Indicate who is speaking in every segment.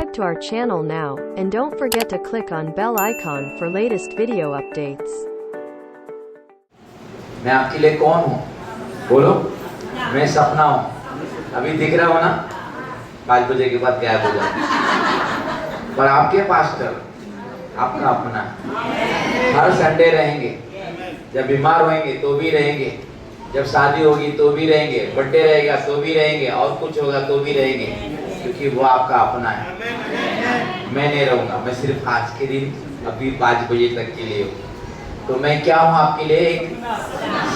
Speaker 1: Subscribe to our channel now, and don't forget to click on bell icon for latest video updates.
Speaker 2: मैं आपके लिए कौन हूँ? बोलो। मैं सपना हूँ। अभी दिख रहा हो ना? 5 बजे के बाद गायब हो जाए। पर आपके पास्टर आपका अपना हर संडे रहेंगे। जब बीमार होंगे तो भी रहेंगे, जब शादी होगी तो भी रहेंगे, बर्थडे रहेगा तो भी रहेंगे, और कुछ होगा तो भी रहेंगे, क्योंकि वो आपका अपना है। मैं नहीं रहूँगा, मैं सिर्फ आज के दिन अभी 5 बजे तक के लिए हूँ। तो मैं क्या हूँ आपके लिए? एक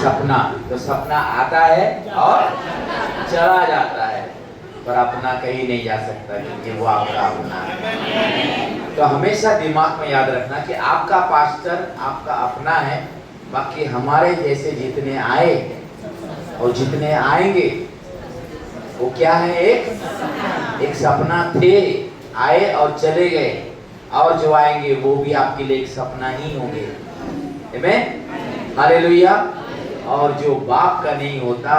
Speaker 2: सपना। तो सपना आता है और चला जाता है, पर अपना कहीं नहीं जा सकता, क्योंकि वो आपका अपना है। तो हमेशा दिमाग में याद रखना कि आपका पास्टर आपका अपना है। बाकी हमारे जैसे जितने आए और जितने आएंगे वो क्या है? एक सपना थे, आए और चले गए, और जो आएंगे वो भी आपके लिए एक सपना ही होंगे। आमीन, हालेलुया। और जो बाप का नहीं होता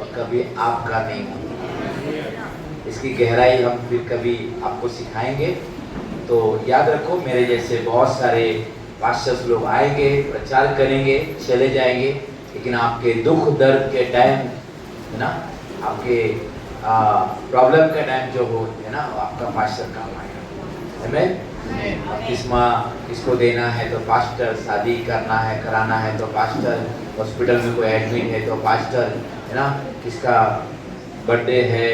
Speaker 2: और कभी आपका नहीं होता। इसकी गहराई हम फिर कभी आपको सिखाएंगे। तो याद रखो, मेरे जैसे बहुत सारे पास्टर्स लोग आएंगे, प्रचार करेंगे, चले जाएंगे, लेकिन आपके दुख दर्द के टाइम है ना, आपके प्रॉब्लम के टाइम जो हो है ना, आपका पास्टर काम आएगा। आमीन। किसको देना है तो पास्टर, शादी करना है कराना है तो पास्टर, हॉस्पिटल में कोई एडमिट है तो पास्टर है ना, किसका बर्थडे है,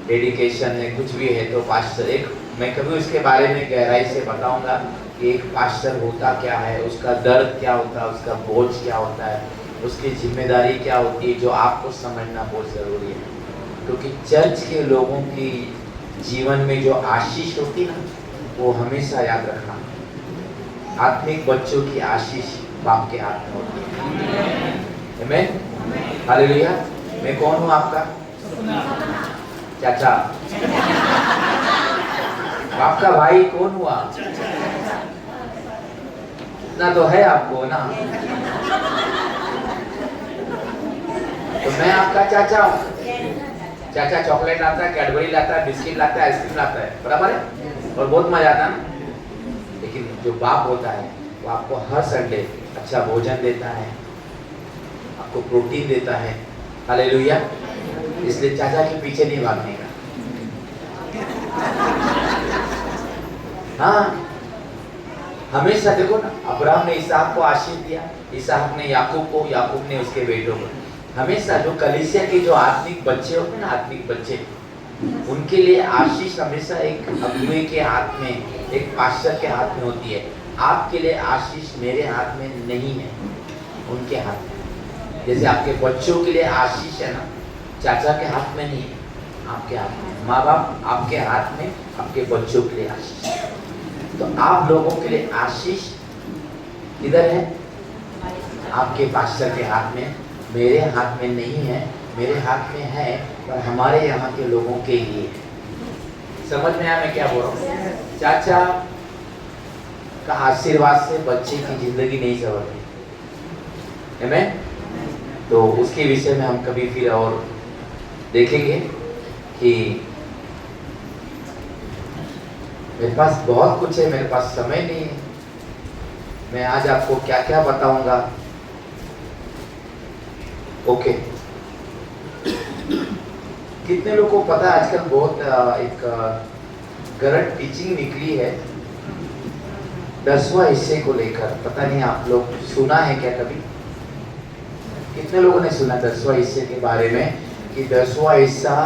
Speaker 2: डेडिकेशन है, कुछ भी है तो पास्टर। एक मैं कभी उसके बारे में गहराई से बताऊंगा कि एक पास्टर होता क्या है, उसका दर्द क्या होता है, उसका बोझ क्या होता है, उसकी जिम्मेदारी क्या होती है, जो आपको समझना बहुत ज़रूरी है। क्योंकि चर्च के लोगों की जीवन में जो आशीष होती है ना, वो हमेशा याद रखना, आत्मिक बच्चों की आशीष बाप के हाथ में होती है। आमीन, हालेलुया। मैं कौन हूँ आपका? चाचा। आपका भाई कौन हुआ? इतना तो है आपको ना। तो मैं आपका चाचा हूँ। चाचा चॉकलेट लाता है, कैडबरी लाता है, बिस्किट लाता है, आइसक्रीम लाता है, बराबर है, और बहुत मजा आता है ना। लेकिन जो बाप होता है वो आपको हर संडे अच्छा भोजन देता है, आपको प्रोटीन देता है। हालेलुया। इसलिए चाचा के पीछे नहीं भागने का। हाँ, हमेशा देखो ना, अब्राहम ने इसहाक को आशीष दिया, इसहाक ने याकूब को, याकूब ने उसके बेटों को। हमेशा जो कलीसिया के जो आत्मिक बच्चे होते हैं ना, आत्मिक बच्चे, उनके लिए आशीष हमेशा एक अगुवे के हाथ में, एक पास्टर के हाथ में होती है। आपके लिए आशीष मेरे हाथ में नहीं है, उनके हाथ में। जैसे आपके बच्चों के लिए आशीष है ना, चाचा के हाथ में नहीं है, आपके हाथ में। माँ बाप आपके हाथ में, आपके बच्चों के लिए आशीष। तो आप लोगों के लिए आशीष किधर है? आपके पास्टर के हाथ में, मेरे हाथ में नहीं है। मेरे हाथ में है, पर हमारे यहाँ के लोगों के लिए। समझ में आया मैं क्या बोल रहा हूँ? चाचा का आशीर्वाद से बच्चे की जिंदगी नहीं संवरती। आमीन। तो उसके विषय में हम कभी फिर और देखेंगे कि मेरे पास बहुत कुछ है, मेरे पास समय नहीं है। मैं आज आपको क्या क्या बताऊंगा। ओके। कितने लोगों को पता है आजकल बहुत एक गलत टीचिंग निकली है 10वां हिस्से को लेकर? पता नहीं आप लोग सुना है क्या कभी? कितने लोगों ने सुना 10वां हिस्से के बारे में, कि 10वां हिस्सा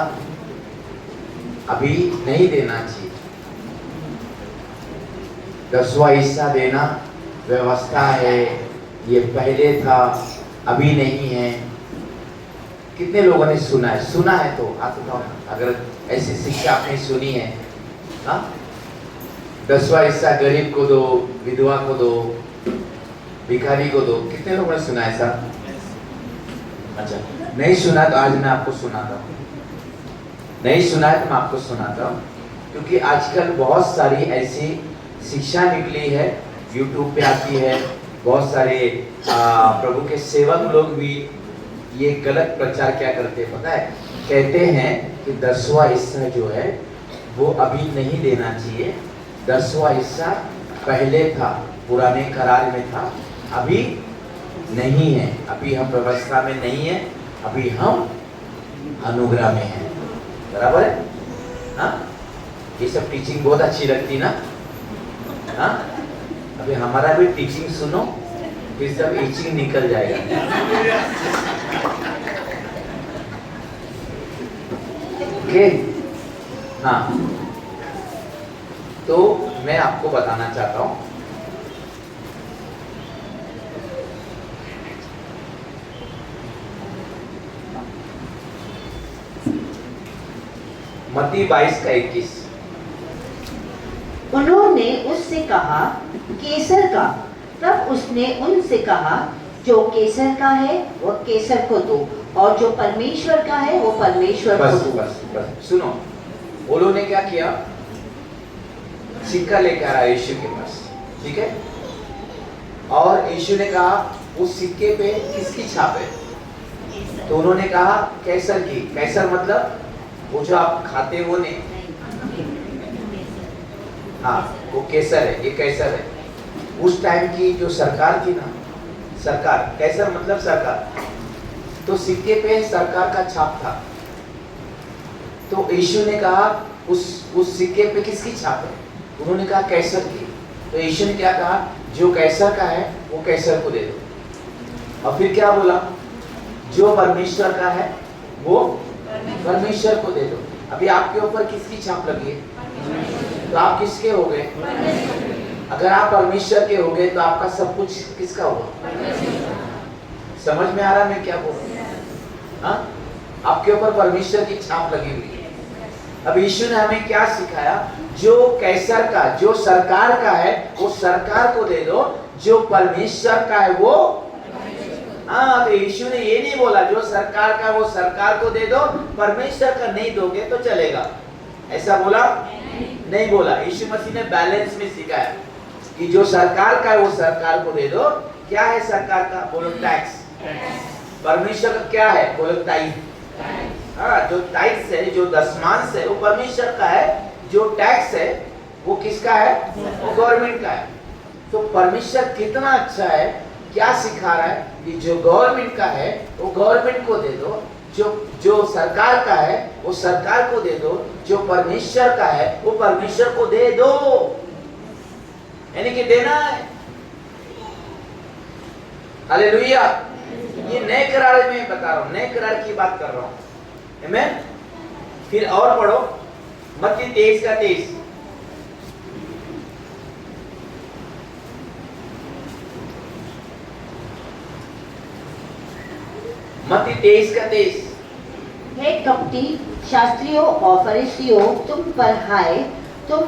Speaker 2: अभी नहीं देना चाहिए? 10वां हिस्सा देना व्यवस्था है, ये पहले था, अभी नहीं है। कितने लोगों ने सुना है? सुना है तो आप बताओ, अगर ऐसी शिक्षा आपने सुनी है। हाँ, 10वां हिस्सा गरीब को दो, विधवा को दो, भिखारी को दो। कितने लोगों ने सुना है सर? अच्छा, नहीं सुना तो आज मैं आपको सुनाता हूँ। नहीं सुना है तो मैं आपको सुनाता हूँ, क्योंकि आजकल बहुत सारी ऐसी शिक्षा निकली है, यूट्यूब पे आती है। बहुत सारे प्रभु के सेवक लोग भी ये गलत प्रचार क्या करते हैं पता है? कहते हैं कि 10वां हिस्सा जो है वो अभी नहीं देना चाहिए। 10वां हिस्सा पहले था, पुराने करार में था, अभी नहीं है। अभी हम व्यवस्था में नहीं है, अभी हम अनुग्रह में हैं। बराबर है? हाँ, ये सब टीचिंग बहुत अच्छी लगती ना। हाँ, अभी हमारा भी टीचिंग सुनो, फिर सब ईचिंग निकल जाएगा। ओके? हाँ, तो मैं आपको बताना चाहता हूं, मत्ती 22 का 21।
Speaker 3: उन्होंने उससे कहा, केसर का। तब उसने उनसे कहा, जो केसर का है वह केसर को दो, और जो परमेश्वर का है वो परमेश्वर को
Speaker 2: बस
Speaker 3: दो।
Speaker 2: बस बस सुनो, वो लोगों ने क्या किया? सिक्का लेकर आया यीशु के पास, ठीक है? और यीशु ने कहा उस सिक्के पे किसकी छाप है? तो उन्होंने कहा कैसर की। कैसर मतलब वो जो आप खाते वो नहीं, हाँ वो केसर है, ये कैसर है। उस टाइम की जो सरकार थी ना, सरकार, कैसर मतलब सरकार, तो सिक्के पे सरकार का छाप था। तो यीशु ने कहा उस सिक्के पे किसकी छाप है? उन्होंने कहा कैसर की। तो यीशु ने क्या कहा? जो कैसर का है वो कैसर को दे दो। और फिर क्या बोला? जो परमेश्वर का है वो परमेश्वर को दे दो। अभी आपके ऊपर किसकी छाप लगी है? तो आप किसके हो गए? अगर आप परमेश्वर के हो गए तो आपका सब कुछ किसका होगा? समझ में आ रहा मैं क्या बोल रहा हूं? हाँ, आपके ऊपर परमेश्वर की छाप लगी हुई है। अब यीशु ने हमें क्या सिखाया? जो कैसर का, जो सरकार का है वो सरकार को दे दो, जो परमेश्वर का है वो। हाँ, तो यीशु ने ये नहीं बोला जो सरकार का वो सरकार को दे दो, परमेश्वर का नहीं दोगे तो चलेगा, ऐसा बोला नहीं बोला। यीशु मसीह ने बैलेंस में सिखाया कि जो सरकार का है वो सरकार को दे दो। क्या है सरकार का? बोलो टैक्स। परमेश्वर का क्या है? बोलो टाइट। हाँ, जो टाइट्स है, जो दशमांश है वो परमेश्वर का है, जो टैक्स है वो किसका है? वो गवर्नमेंट का है। तो परमेश्वर कितना अच्छा है, क्या सिखा रहा है कि जो गवर्नमेंट का है वो गवर्नमेंट को दे दो, जो सरकार का है वो सरकार को दे दो, जो परमेश्वर का है वो परमेश्वर को दे दो। यानी कि देना है। हालेलुया। ये नए करार में बता रहा हूं, नए करार की बात कर रहा हूं। आमीन। फिर और पढ़ो मत्ती 23 का 23। मत्ती 23 का 23।
Speaker 3: हे कपटी शास्त्रियों और फरीसियों, तुम पर हाय, तुम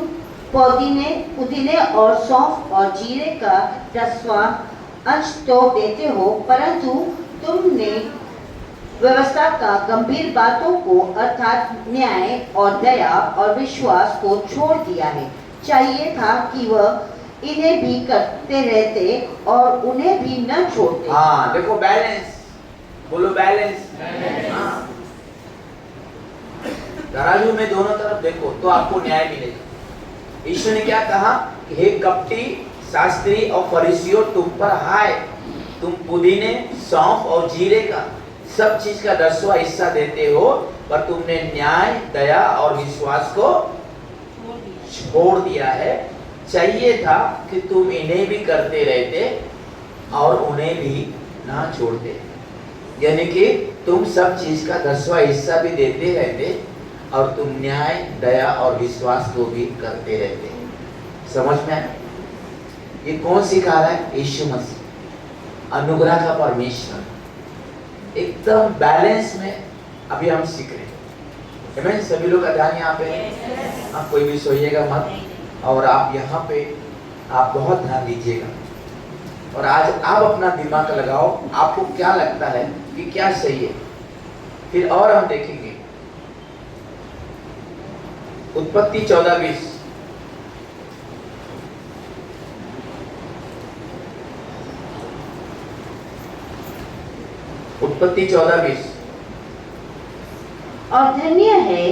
Speaker 3: पुदीने और सौंफ और जीरे का 10वां अंश तो देते हो, परंतु तुमने व्यवस्था का गंभीर बातों को अर्थात न्याय और दया और विश्वास को छोड़ दिया है। चाहिए था कि वह इन्हें भी करते रहते और उन्हें भी न छोड़ते।
Speaker 2: हाँ, देखो बैलेंस, बोलो बैलेंस। हाँ, तराजू में दोनों तरफ देखो तो आपको न्याय मिलेगा। यीशु ने क्या कहा? हे कपटी शास्त्री और फरीसियों, तुम पर हाय, तुम पुदीने, सौंफ और जीरे का सब चीज का 10वां हिस्सा देते हो, पर तुमने न्याय, दया और विश्वास को छोड़ दिया है। चाहिए था कि तुम इन्हें भी करते रहते और उन्हें भी ना छोड़ते। यानी कि तुम सब चीज का 10वां हिस्सा भी देते रहते और तुम न्याय, दया और विश्वास को भी करते रहते। समझ में आया? ये कौन सिखा रहा है? यीशु मसीह, अनुग्रह का परमेश्वर। एकदम बैलेंस में अभी हम सीख रहे हैं। आमीन। सभी लोग का ध्यान यहाँ पे है। आप कोई भी सोइएगा मत, और आप यहाँ पे आप बहुत ध्यान दीजिएगा। और आज आप अपना दिमाग लगाओ, आपको क्या लगता है कि क्या सही है। फिर और हम देखेंगे उत्पत्ति 14:20। उत्पत्ति 14:20।
Speaker 3: और धन्य है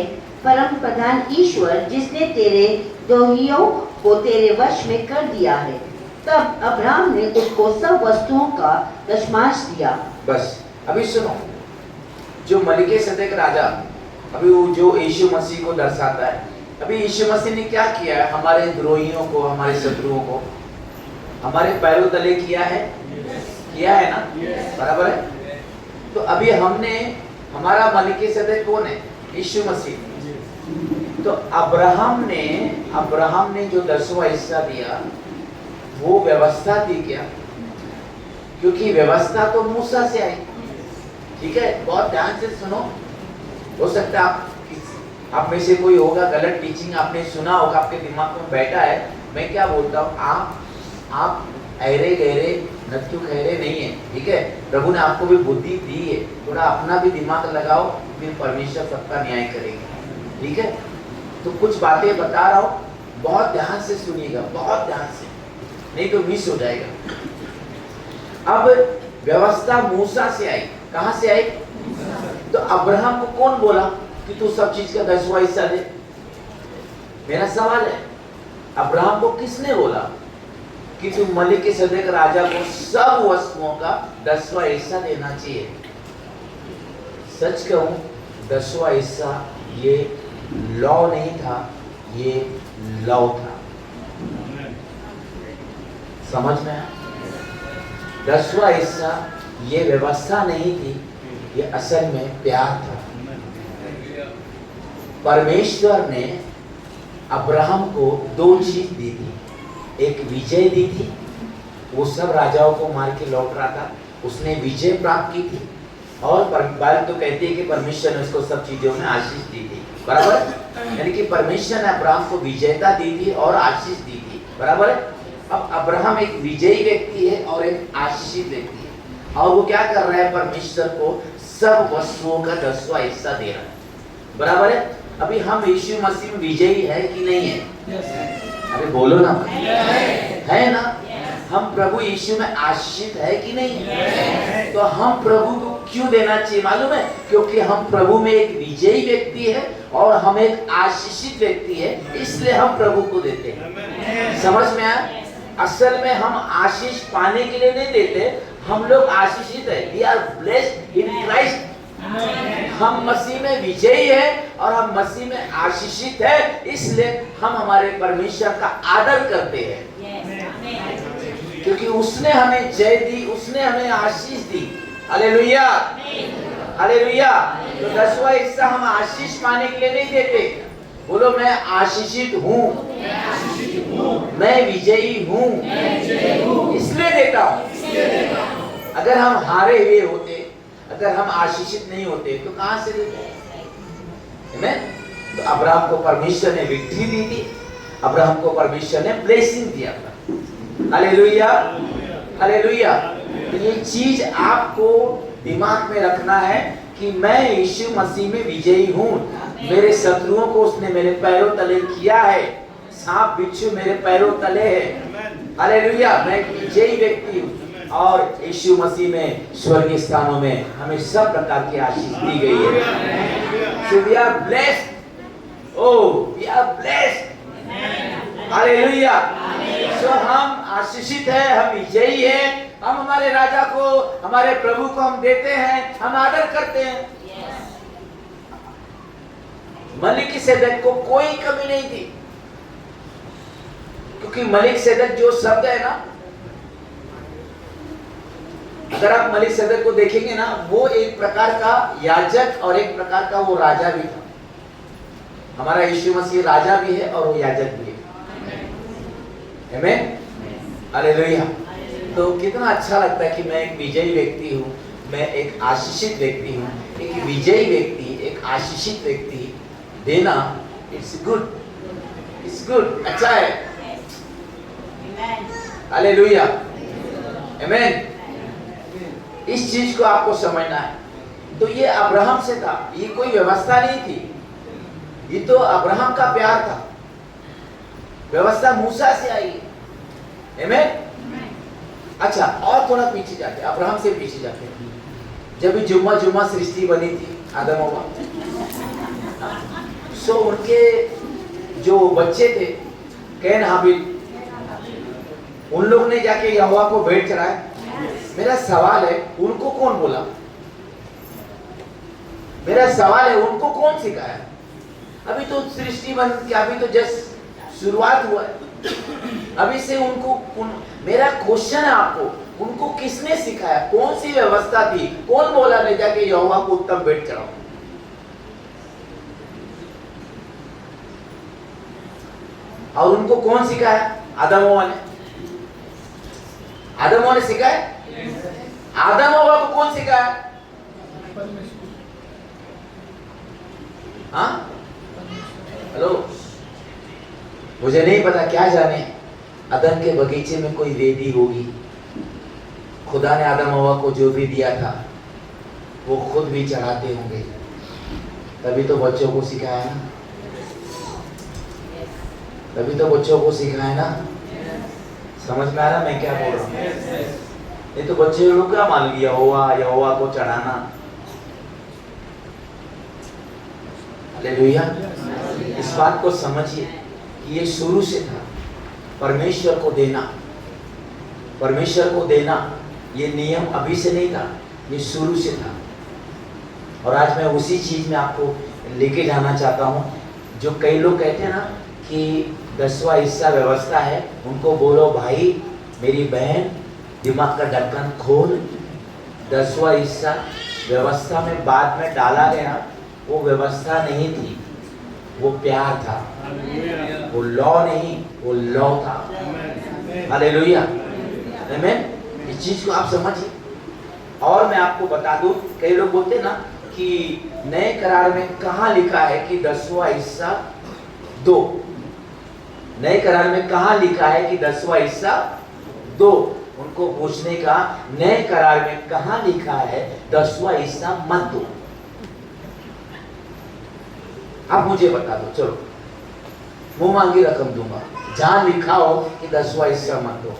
Speaker 3: परम प्रधान ईश्वर जिसने तेरे द्रोहियों को तेरे वश में कर दिया है। तब अब्राहम ने उसको सब वस्तुओं का दशमांश दिया।
Speaker 2: बस अभी सुनो, जो मलिकिसेदेक राजा, अभी वो जो यीशु मसीह को दर्शाता है। अभी यीशु मसीह ने क्या किया है? हमारे द्रोहियों को, हमारे शत्रुओं को हमारे पैरों तले किया है, किया है ना, बराबर है। तो अभी हमने, हमारा मलिकिसेदेक कौन है? यीशु मसीह। तो अब्राहम ने जो 10वां हिस्सा दिया, वो व्यवस्था थी क्या? क्योंकि व्यवस्था तो मूसा से आई, ठीक है। बहुत ध्यान से सुनो, हो सकता है आप में से कोई होगा, गलत टीचिंग आपने सुना होगा, आपके दिमाग में बैठा है। मैं क्या बोलता हूँ, आप अहरे गहरे नत्थु खहरे नहीं है, ठीक है। प्रभु ने आपको भी बुद्धि दी है, थोड़ा अपना भी दिमाग लगाओ, फिर परमेश्वर सबका न्याय करेगा, ठीक है। तो कुछ बातें बता रहा हूँ, बहुत ध्यान से सुनिएगा, बहुत ध्यान से, नहीं तो मिस हो जाएगा। अब व्यवस्था मूसा से आई, कहां से आई? तो अब्राहम को कौन बोला कि तू सब चीज का 10वां हिस्सा दे? मेरा सवाल है, अब्राहम को किसने बोला कि तू मलिकिसेदेक राजा को सब वस्तुओं का 10वां हिस्सा देना चाहिए? सच कहूं, 10वां हिस्सा ये लॉ नहीं था, ये लव था। समझ में आया? 10वां हिस्सा ये व्यवस्था नहीं थी, ये असल में प्यार था। परमेश्वर ने अब्राहम को 2 चीज दी थी, एक विजय दी थी, वो सब राजाओं को मार के लौट रहा था, उसने विजय प्राप्त की थी। और बाइबल तो कहती है कि परमेश्वर ने उसको सब चीजों में आशीष दी थी, बराबर। यानी कि परमेश्वर ने अब्राहम को विजयता दी थी और आशीष दी थी, बराबर है। अब अब्राहम एक विजयी व्यक्ति है और एक आशीषित व्यक्ति है, और वो क्या कर रहा है? परमेश्वर को सब वस्तुओं का 10वां हिस्सा दे रहा है, बराबर है। अभी हम यीशु मसीह में विजयी है कि नहीं है? अरे बोलो ना, है ना? हम प्रभु यीशु में आशीषित है कि नहीं है? तो हम प्रभु को क्यों देना चाहिए मालूम है? क्योंकि हम प्रभु में एक विजयी व्यक्ति है और हम एक आशीषित व्यक्ति है, इसलिए हम प्रभु को देते हैं। समझ में आया? असल में हम आशीष पाने के लिए नहीं देते, हम लोग आशीषित है। We are blessed in Christ। हम मसीह में विजयी है और हम मसीह में आशीषित है, इसलिए हम हमारे परमेश्वर का आदर करते हैं, क्योंकि उसने हमें जय दी, उसने हमें आशीष दी। Hallelujah, hallelujah. तो 10वां हिस्सा हम आशीष पाने के लिए नहीं देते। बोलो, मैं आशीषित हूँ, मैं विजयी हूँ, इसलिए देता हूँ। अगर हम हारे हुए होते, अगर हम आशीषित नहीं होते, तो कहां से देते? तो अब्राहम को परमेश्वर ने विक्ट्री दी थी, अब्राहम को परमेश्वर ने ब्लेसिंग दिया था। Hallelujah, hallelujah. तो ये चीज आपको दिमाग में रखना है कि मैं यीशु मसीह में विजयी हूँ। मेरे शत्रुओं को उसने मेरे पैरों तले किया है, सांप बिच्छू मेरे पैरों तले है। हालेलुया, मैं एक विजयी व्यक्ति हूँ और यीशु मसीह में स्वर्गीय स्थानों में हमें सब प्रकार की आशीष दी गई है। So we are blessed. Oh, we are blessed. Hallelujah. So हम आशीषित है, हम विजयी है, हम हमारे राजा को, हमारे प्रभु को हम देते हैं, हम आदर करते हैं। मलिकिसेदेक को कोई कमी नहीं थी, क्योंकि मलिकिसेदेक जो शब्द है ना, अगर आप मलिकिसेदेक को देखेंगे ना, वो एक प्रकार का याजक और एक प्रकार का वो राजा भी था। हमारा यीशु मसीह राजा भी है और वो याजक भी है। आमीन, हालेलुया। तो कितना अच्छा लगता है कि मैं एक विजयी व्यक्ति हूँ, मैं एक आशीषित व्यक्ति हूँ। एक विजयी व्यक्ति, एक आशीषित व्यक्ति देना, इट्स गुड, इट्स गुड, अच्छा है। हालेलुया, आमीन। इस चीज को आपको समझना है। तो ये अब्राहम से था, ये कोई व्यवस्था नहीं थी, ये तो अब्राहम का प्यार था। व्यवस्था मूसा से आई है। आमीन। अच्छा, और थोड़ा पीछे जाते, अब्राहम से पीछे जाते, जब जुम्मा सृष्टि बनी थी, आदम हव्वा, सो उनके जो बच्चे थे कैन हाबिल, उन लोग ने जाके यहोवा को भेंट चढ़ाया। मेरा सवाल है उनको कौन बोला? मेरा सवाल है उनको कौन सिखाया? अभी तो सृष्टि बन के अभी तो जस्ट शुरुआत हुआ है, अभी से मेरा क्वेश्चन है आपको, उनको किसने सिखाया? कौन सी व्यवस्था थी? कौन बोला ले जाके यहोवा को उत्तम भेंट चढ़ाओ? और उनको कौन सिखाया? आदम हव्वा ने। आदम हव्वा ने सिखाया? आदम हव्वा को कौन सिखाया? हाँ, हेलो, मुझे नहीं पता, क्या जाने अदन के बगीचे में कोई वेदी होगी, खुदा ने आदम हव्वा को जो भी दिया था वो खुद भी चढ़ाते होंगे, तभी तो बच्चों को सिखाया ना, तभी तो बच्चों को सिखाया ना। समझ में आ रहा मैं क्या बोल रहा हूँ? नहीं तो बच्चे लोग क्या मान लिया यहोवा को चढ़ाना। हालेलुया। इस बात को समझिए कि ये शुरू से था, परमेश्वर को देना, परमेश्वर को देना, ये नियम अभी से नहीं था, ये शुरू से था। और आज मैं उसी चीज में आपको लेके जाना चाहता हूँ। जो कई लोग कहते हैं ना कि 10वां हिस्सा व्यवस्था है, उनको बोलो भाई मेरी बहन दिमाग का ढक्कन खोल, 10वां हिस्सा व्यवस्था में बाद में डाला गया, वो व्यवस्था नहीं थी, वो प्यार था, वो लॉ नहीं, वो लॉ था। हालेलुया, आमीन। इस चीज को आप समझिए। और मैं आपको बता दूं, कई लोग बोलते ना कि नए करार में कहाँ लिखा है कि 10वां हिस्सा दो, नए करार में कहाँ लिखा है कि 10वां हिस्सा दो? उनको पूछने का, नए करार में कहाँ लिखा है 10वां हिस्सा मत दो? आप मुझे बता दो, चलो, मुंह मांगी रकम दूंगा जहां लिखा हो कि 10वां हिस्सा मत दो।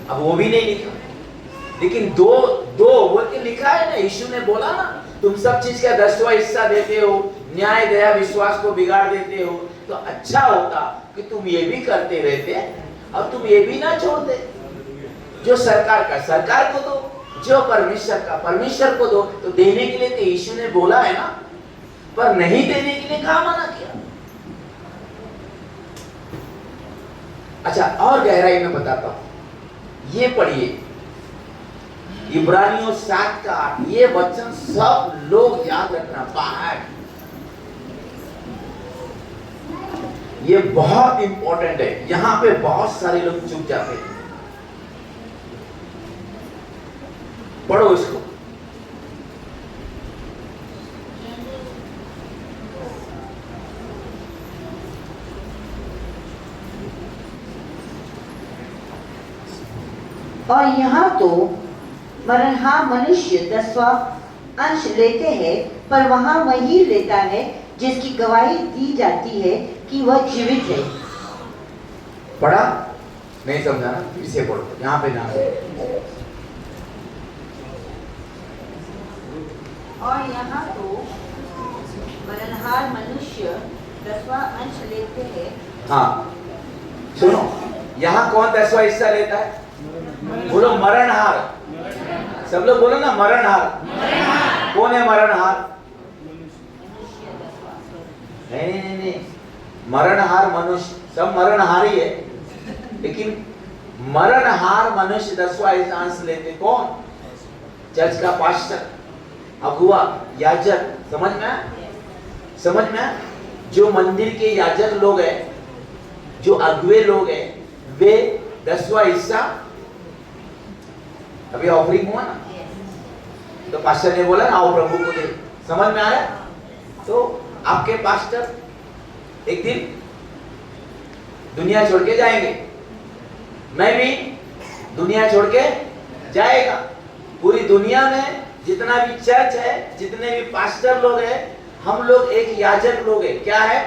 Speaker 2: अब वो भी नहीं लिखा, लेकिन दो बोल के लिखा है ना। यीशु ने बोला ना, तुम सब चीज का 10वां हिस्सा देते हो, न्याय दया विश्वास को बिगाड़ देते हो, तो अच्छा होता कि तुम ये भी करते रहते, अब तुम ये भी ना छोड़ दे। जो सरकार का सरकार को दो, जो परमेश्वर का परमेश्वर को दो। तो देने के लिए तो यीशु ने बोला है ना, पर नहीं देने के लिए कहाँ मना किया? अच्छा, और गहराई में बताता हूं, ये पढ़िए इब्रानियों 7 का 8, ये वचन सब लोग याद रखना बाहर, ये बहुत इंपॉर्टेंट है। यहां पे बहुत सारे लोग चूक जाते हैं। पढ़ो इसको।
Speaker 3: और यहाँ तो मरणहार मनुष्य 10वां अंश लेते हैं, पर वहाँ वही लेता है जिसकी गवाही दी जाती है कि वह जीवित है।
Speaker 2: पढ़ा? नहीं समझा ना, फिर से पढ़ो, यहाँ पे ध्यान दो।
Speaker 3: और यहाँ तो मरणहार मनुष्य 10वां अंश लेते हैं।
Speaker 2: हाँ सुनो, यहाँ कौन 10वां हिस्सा लेता है? बोलो मरणहार, सब लोग बोलो ना मरणहार। कौन है मरणहार? नहीं, मरणहार मनुष्य, सब मरणहारी है, लेकिन मरणहार मनुष्य 10वां अंश लेते कौन? चर्च का पास्टर, अगुआ, याजक। समझ में? जो मंदिर के याजक लोग हैं, जो अगुए लोग हैं, वे 10वां हिस्सा, अभी ऑफरिंग हुआ ना, तो पास्टर ने बोला ना आओ प्रभु को दे। समझ में आया? तो आपके पास्टर एक दिन दुनिया छोड़ के जाएंगे, मैं भी दुनिया छोड़ के जाएगा। पूरी दुनिया में जितना भी चर्च है, जितने भी पास्टर लोग हैं, हम लोग एक याजक लोग हैं। क्या है?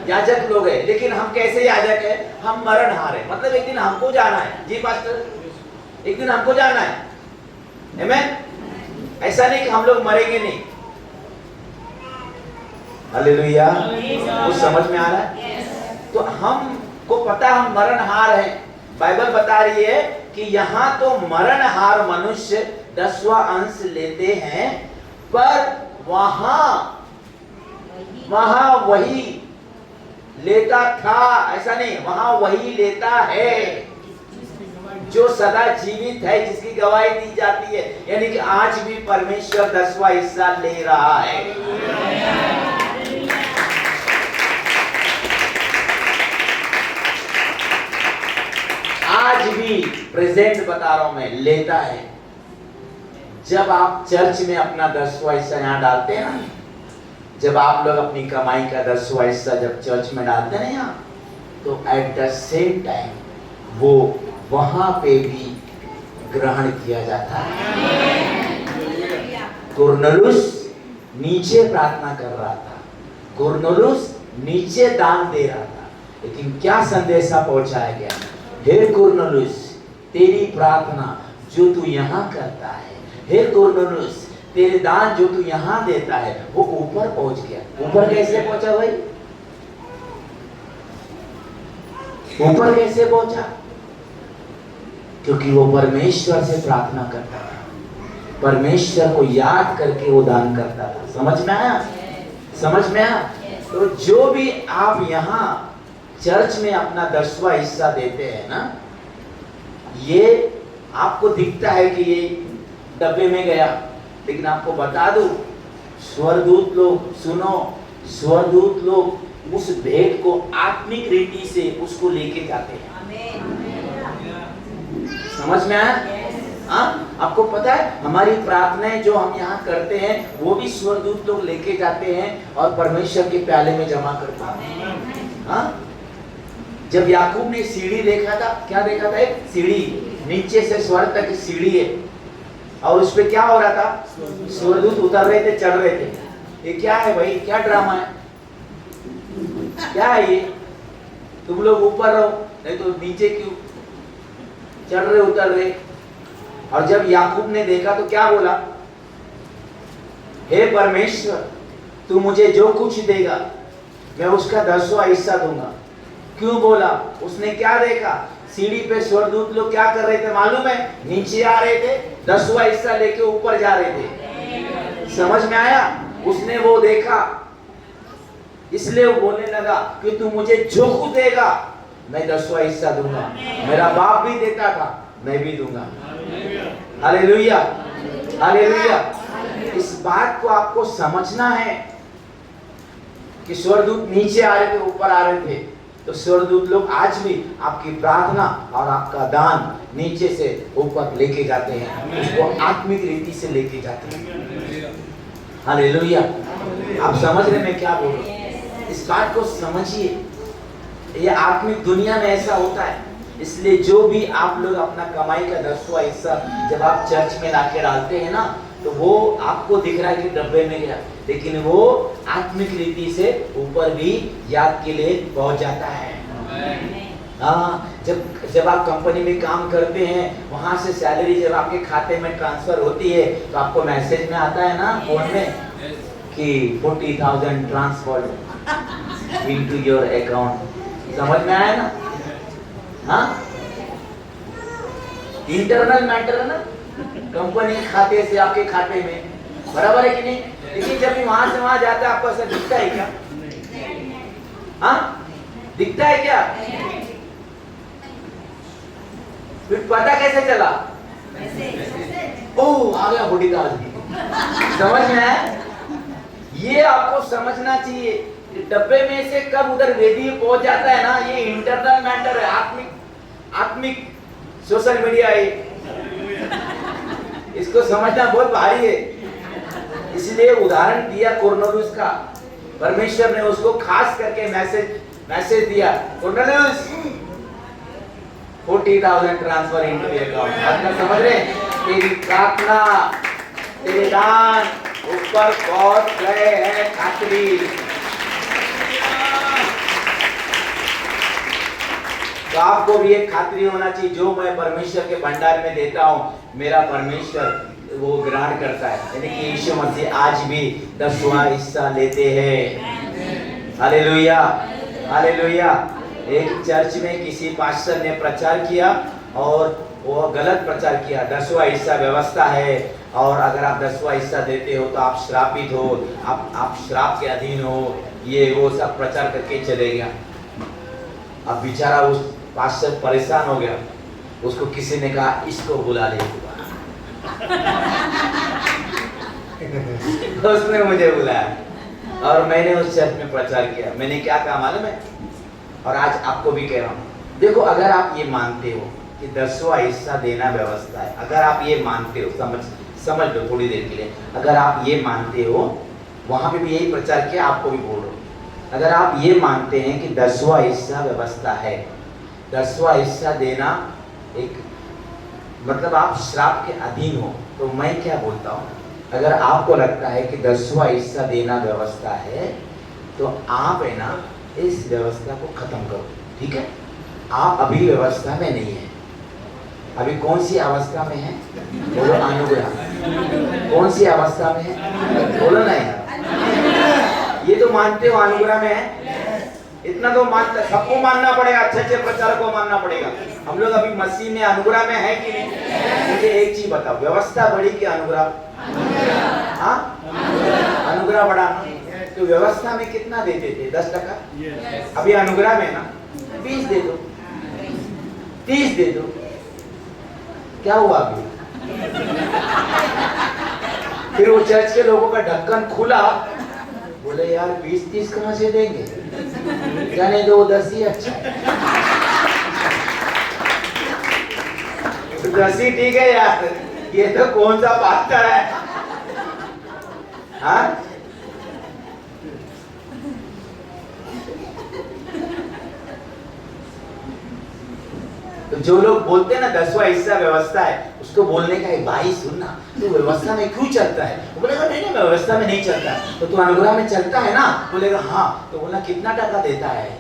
Speaker 2: याजक लोग हैं। लेकिन हम कैसे याजक है? हम मरणहार है, मतलब एक दिन हमको जाना है। जी पास्टर, एक दिन हमको जाना है। आमीन? ऐसा नहीं कि हम लोग मरेंगे नहीं, हालेलुया। कुछ समझ में आ रहा है? तो हमको पता है हम मरणहार हैं। बाइबल बता रही है कि यहाँ तो मरणहार मनुष्य 10वां अंश लेते हैं, पर वहां वही लेता था, ऐसा नहीं, वहां वही लेता है जो सदा जीवित है, जिसकी गवाही दी जाती है। यानी कि आज भी परमेश्वर 10वां हिस्सा ले रहा है। आज भी प्रेजेंट बता रहा हूं मैं, लेता है। जब आप चर्च में अपना 10वां हिस्सा यहाँ डालते हैं ना, जब आप लोग अपनी कमाई का 10वां हिस्सा जब चर्च में डालते हैं यहाँ, तो एट द सेम टाइम वो वहां पे भी ग्रहण किया जाता है। कुरनेलियुस नीचे प्रार्थना कर रहा था, कुरनेलियुस नीचे दान दे रहा था, लेकिन क्या संदेशा पहुंचाया गया? हे कुरनेलियुस, तेरी प्रार्थना जो तू यहाँ करता है, हे कुरनेलियुस, तेरे दान जो तू यहाँ देता है, वो ऊपर पहुंच गया। ऊपर कैसे पहुंचा भाई? ऊपर कैसे पहुंचा? क्योंकि वो परमेश्वर से प्रार्थना करता था, परमेश्वर को याद करके वो दान करता था। समझ में आया? समझ में आया? तो जो भी आप यहाँ चर्च में अपना 10वां हिस्सा देते हैं ना, ये आपको दिखता है कि ये डब्बे में गया, लेकिन आपको बता दूं, स्वर्गदूत लोग, सुनो, स्वर्गदूत लोग उस भेंट को आत्मिक रीति से उसको लेके जाते हैं। समझ में आया? हाँ, आपको पता है हमारी प्रार्थनाएं जो हम यहाँ करते हैं वो भी स्वर्गदूत लोग लेके जाते हैं और परमेश्वर के प्याले में जमा करते हैं। हाँ, जब याकूब ने सीढ़ी देखा था, क्या देखा था? एक सीढ़ी, नीचे से स्वर्ग तक सीढ़ी है और उस पे क्या हो रहा था? स्वर्गदूत उतर रहे थे, चढ़ रहे थे। ये क्या है भाई? क्या ड्रामा है? क्या है ये? तुम लोग ऊपर रहो, नहीं तो नीचे क्यों चढ़ रहे उतर रहे? और जब याकूब ने देखा तो क्या बोला? हे परमेश्वर, तू मुझे जो कुछ देगा मैं उसका 10वां हिस्सा दूंगा। क्यों बोला? उसने क्या देखा? सीढ़ी पे स्वर्गदूत लोग क्या कर रहे थे मालूम है? नीचे आ रहे थे, 10वां हिस्सा लेके ऊपर जा रहे थे। समझ में आया? उसने वो देखा, इसलिए वो बोलने लगा कि तू मुझे जो कुछ देगा मैं 10वां हिस्सा दूंगा। मेरा बाप भी देता था, मैं भी दूंगा। Hallelujah, hallelujah. इस बात को आपको समझना है कि स्वर्गदूत नीचे आ रहे थे, ऊपर आ रहे थे, तो स्वर्गदूत लोग आज भी आपकी प्रार्थना और आपका दान नीचे से ऊपर लेके जाते हैं, उसको आत्मिक रीति से लेके जाते हैं। हालेलुया। आप समझ रहे मैं क्या बोल रहा हूँ? इस बात को समझिए, ये आत्मिक दुनिया में ऐसा होता है। इसलिए जो भी आप लोग अपना कमाई का 10वां हिस्सा जब आप चर्च में लाके डालते हैं ना, तो वो आपको दिख रहा है कि डब्बे में गया, लेकिन वो आत्मिक रीति से ऊपर भी याद के लिए पहुंच जाता है। हाँ, जब आप कंपनी में काम करते हैं, वहां से सैलरी जब आपके खाते में ट्रांसफर होती है, तो आपको मैसेज में आता है ना फोन में कि 40,000 ट्रांसफर इनटू योर अकाउंट। समझ में आया ना? हाँ, इंटरनल मैटर है ना, कंपनी के खाते से आपके खाते में, बराबर है कि नहीं? लेकिन जब भी वहां से वहां जाता है, आपको ऐसा दिखता है क्या? हाँ, दिखता है क्या? फिर पता कैसे चला? ओह, आ गया 40,000। समझ में आया? ये आपको समझना चाहिए। डब्बे में से कब उधर वेदी पहुंच जाता है ना, ये इंटरनल मैटर है, आत्मिक सोशल मीडिया है, इसको समझना बहुत भारी है। इसलिए उदाहरण दिया कुरनेलियुस का, परमेश्वर ने उसको खास करके मैसेज दिया, Cornelius 40,000 transfer into your account. आप समझ रहे? तेरी प्रार्थना, तेरे दान ऊपर पहुंच गए हैं, खातरी। तो आपको भी एक खातरी होना चाहिए, जो मैं परमेश्वर के भंडार में देता हूँ, मेरा परमेश्वर वो ग्रहण करता है। यानी कि यीशु मसीह आज भी 10वां हिस्सा लेते हैं। Hallelujah, hallelujah. एक चर्च में किसी पास्टर ने प्रचार किया और वो गलत प्रचार किया। 10वां हिस्सा व्यवस्था है और अगर आप 10वां हिस्सा देते हो तो आप श्रापित हो, आप श्राप के अधीन हो, ये वो सब प्रचार करके चले गया। अब बेचारा उस पास्टर परेशान हो गया। उसको किसी ने कहा इसको बुला ले। उसने मुझे बुलाया और मैंने उस चर्च में प्रचार किया। मैंने क्या कहा मालूम है? और आज आपको भी कह रहा हूँ, देखो अगर आप ये मानते हो कि 10वां हिस्सा देना व्यवस्था है, अगर आप ये मानते हो, समझ लो थोड़ी देर के लिए, अगर आप ये मानते हो, वहां पे भी यही प्रचार किया, आपको भी बोल रहा हूँ, अगर आप ये मानते हैं कि 10वां हिस्सा व्यवस्था है, 10वां हिस्सा देना एक मतलब आप श्राप के अधीन हो, तो मैं क्या बोलता हूँ, अगर आपको लगता है कि 10वां हिस्सा देना व्यवस्था है तो आप है ना इस व्यवस्था को खत्म करो। ठीक है, आप अभी व्यवस्था में नहीं है। अभी कौन सी अवस्था में है? बोलो अनुग्रह। कौन सी अवस्था में है? बोलो ना यार, ये तो मानते हो अनुग्रह में है, इतना तो मानते, सबको मानना पड़ेगा, अच्छे प्रचार को मानना पड़ेगा। हम लोग अभी मसीह में अनुग्रह में है कि नहीं? मुझे एक चीज बताओ, व्यवस्था बढ़ी कि अनुग्रह? हाँ, अनुग्रह बढ़ा। तो व्यवस्था में कितना देते थे? 10%। अभी अनुग्रह में ना 20 दे दो, 30 दे दो। क्या हुआ अभी? फिर वो चर्च के लोगों का ढक्कन खुला, बोले यार 20-30 कहां से देंगे, जाने दो 10 ही अच्छा है। तो 10 ही ठीक है यार, ये तो कौन सा पास्टर है? हाँ, तो जो लोग बोलते हैं ना 10वां हिस्सा व्यवस्था है, उसको बोलने का एक भाई सुनना, तो व्यवस्था में क्यों चलता है? वो बोलेगा नहीं नहीं व्यवस्था में नहीं चलता, तो तू अनुग्रह में चलता है ना? बोलेगा हाँ। तो बोला कितना टका देता है?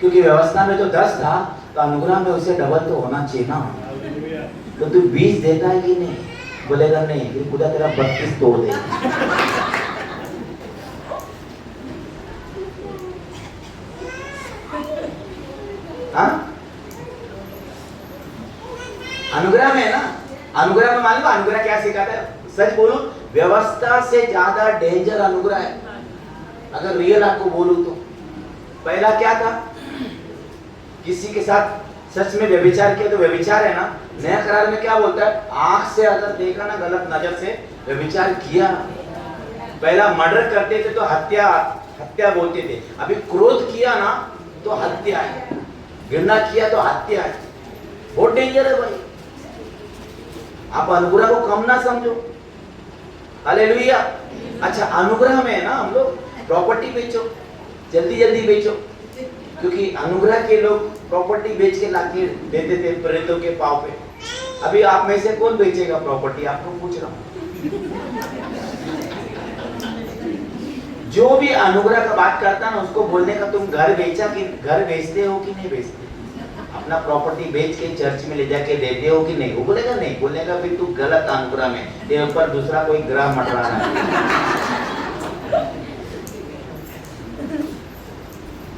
Speaker 2: क्योंकि व्यवस्था में तो 10 था, तो अनुग्रह में उसे डबल तो होना चाहिए ना। तो तू 20 देता है कि नहीं? बोलेगा नहीं, फिर पूरा तेरा 32 तोड़ दे। हाँ, अनुग्रह में है ना, अनुग्रह में मालूम अनुग्रह क्या सिखाता है? सच बोलूं, व्यवस्था से ज्यादा डेंजर अनुग्रह है, अगर रियल आपको बोलूं तो। पहला क्या था? किसी के साथ सच में व्यभिचार किया तो व्यभिचार है ना। नया करार में क्या बोलता है? आंख से अगर देखा ना, गलत नजर से व्यभिचार किया। पहला मर्डर करते थे तो हत्या बोलते थे, अभी क्रोध किया ना तो हत्या है, घृणा किया तो हत्या है। बहुत डेंजर है भाई। आप अनुग्रह को कम ना समझो। हालेलुया। अच्छा, अनुग्रह में है ना, हम लोग प्रॉपर्टी बेचो, जल्दी जल्दी बेचो, क्योंकि अनुग्रह के लोग प्रॉपर्टी बेच के लाके देते थे प्रेतों के पांव पे। अभी आप में से कौन बेचेगा प्रॉपर्टी? आपको पूछ रहा हूं। जो भी अनुग्रह का बात करता ना, उसको बोलने का तुम घर बेचा कि घर बेचते हो कि नहीं बेचते? अपना प्रॉपर्टी बेच के चर्च में ले जाके देते हो कि नहीं? वो बोलेगा नहीं। बोलेगा फिर तू गलत अनुग्रह में, तेरे ऊपर दूसरा कोई ग्रह मट रहा है।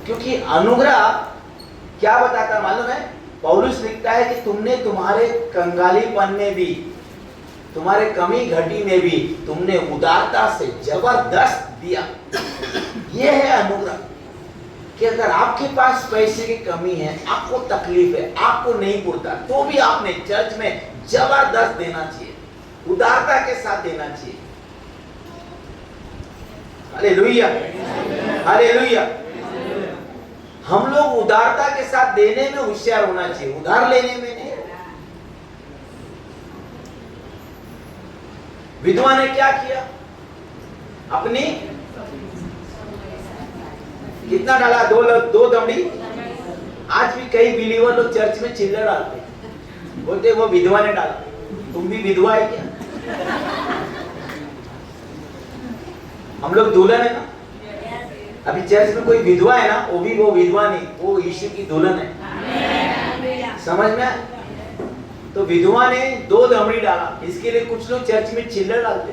Speaker 2: क्योंकि अनुग्रह क्या बताता मालूम है? पौलुस लिखता है कि तुमने तुम्हारे कंगालीपन में भी, तुम्हारे कमी घटी में भी तुमने उदारता से जबरदस्त दिया। यह है अनुग्रह। कि अगर आपके पास पैसे की कमी है, आपको तकलीफ है, आपको नहीं पुरता, तो भी आपने चर्च में जबरदस्त देना चाहिए, उदारता के साथ देना चाहिए। Hallelujah, hallelujah. हम लोग उदारता के साथ देने में होशियार होना चाहिए, उधार लेने में नहीं। विधवा ने क्या किया? अपनी कितना डाला? दो दमड़ी। आज भी कई बिलीवर लोग चर्च में चिल्लर डालते, बोलते वो विधवा ने डाला। तुम भी विधवा है क्या? हम लोग दुल्हन है ना। अभी चर्च में कोई विधवा है ना, वो विधवा नहीं, वो यीशु की दुल्हन है। समझ में आया? तो विधवा ने 2 दमड़ी डाला, इसके लिए कुछ लोग चर्च में चिल्लर डालते।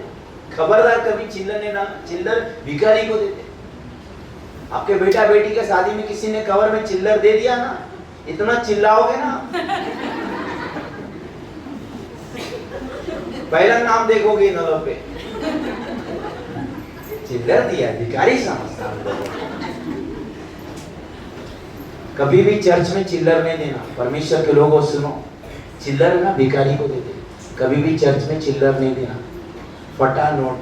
Speaker 2: खबरदार, कभी चिल्लर नहीं डालना। चिल्लर भिखारी को देते। आपके बेटा बेटी के शादी में किसी ने कवर में चिल्लर दे दिया ना, इतना चिल्लाओगे ना, पहला नाम देखोगे नलों पे, चिल्लर दिया, भिखारी समझता हम लोगों को। कभी भी चर्च में चिल्लर नहीं देना। परमेश्वर के लोगों सुनो, चिल्लर ना भिखारी को देते। कभी भी चर्च में चिल्लर नहीं देना। फटा नोट,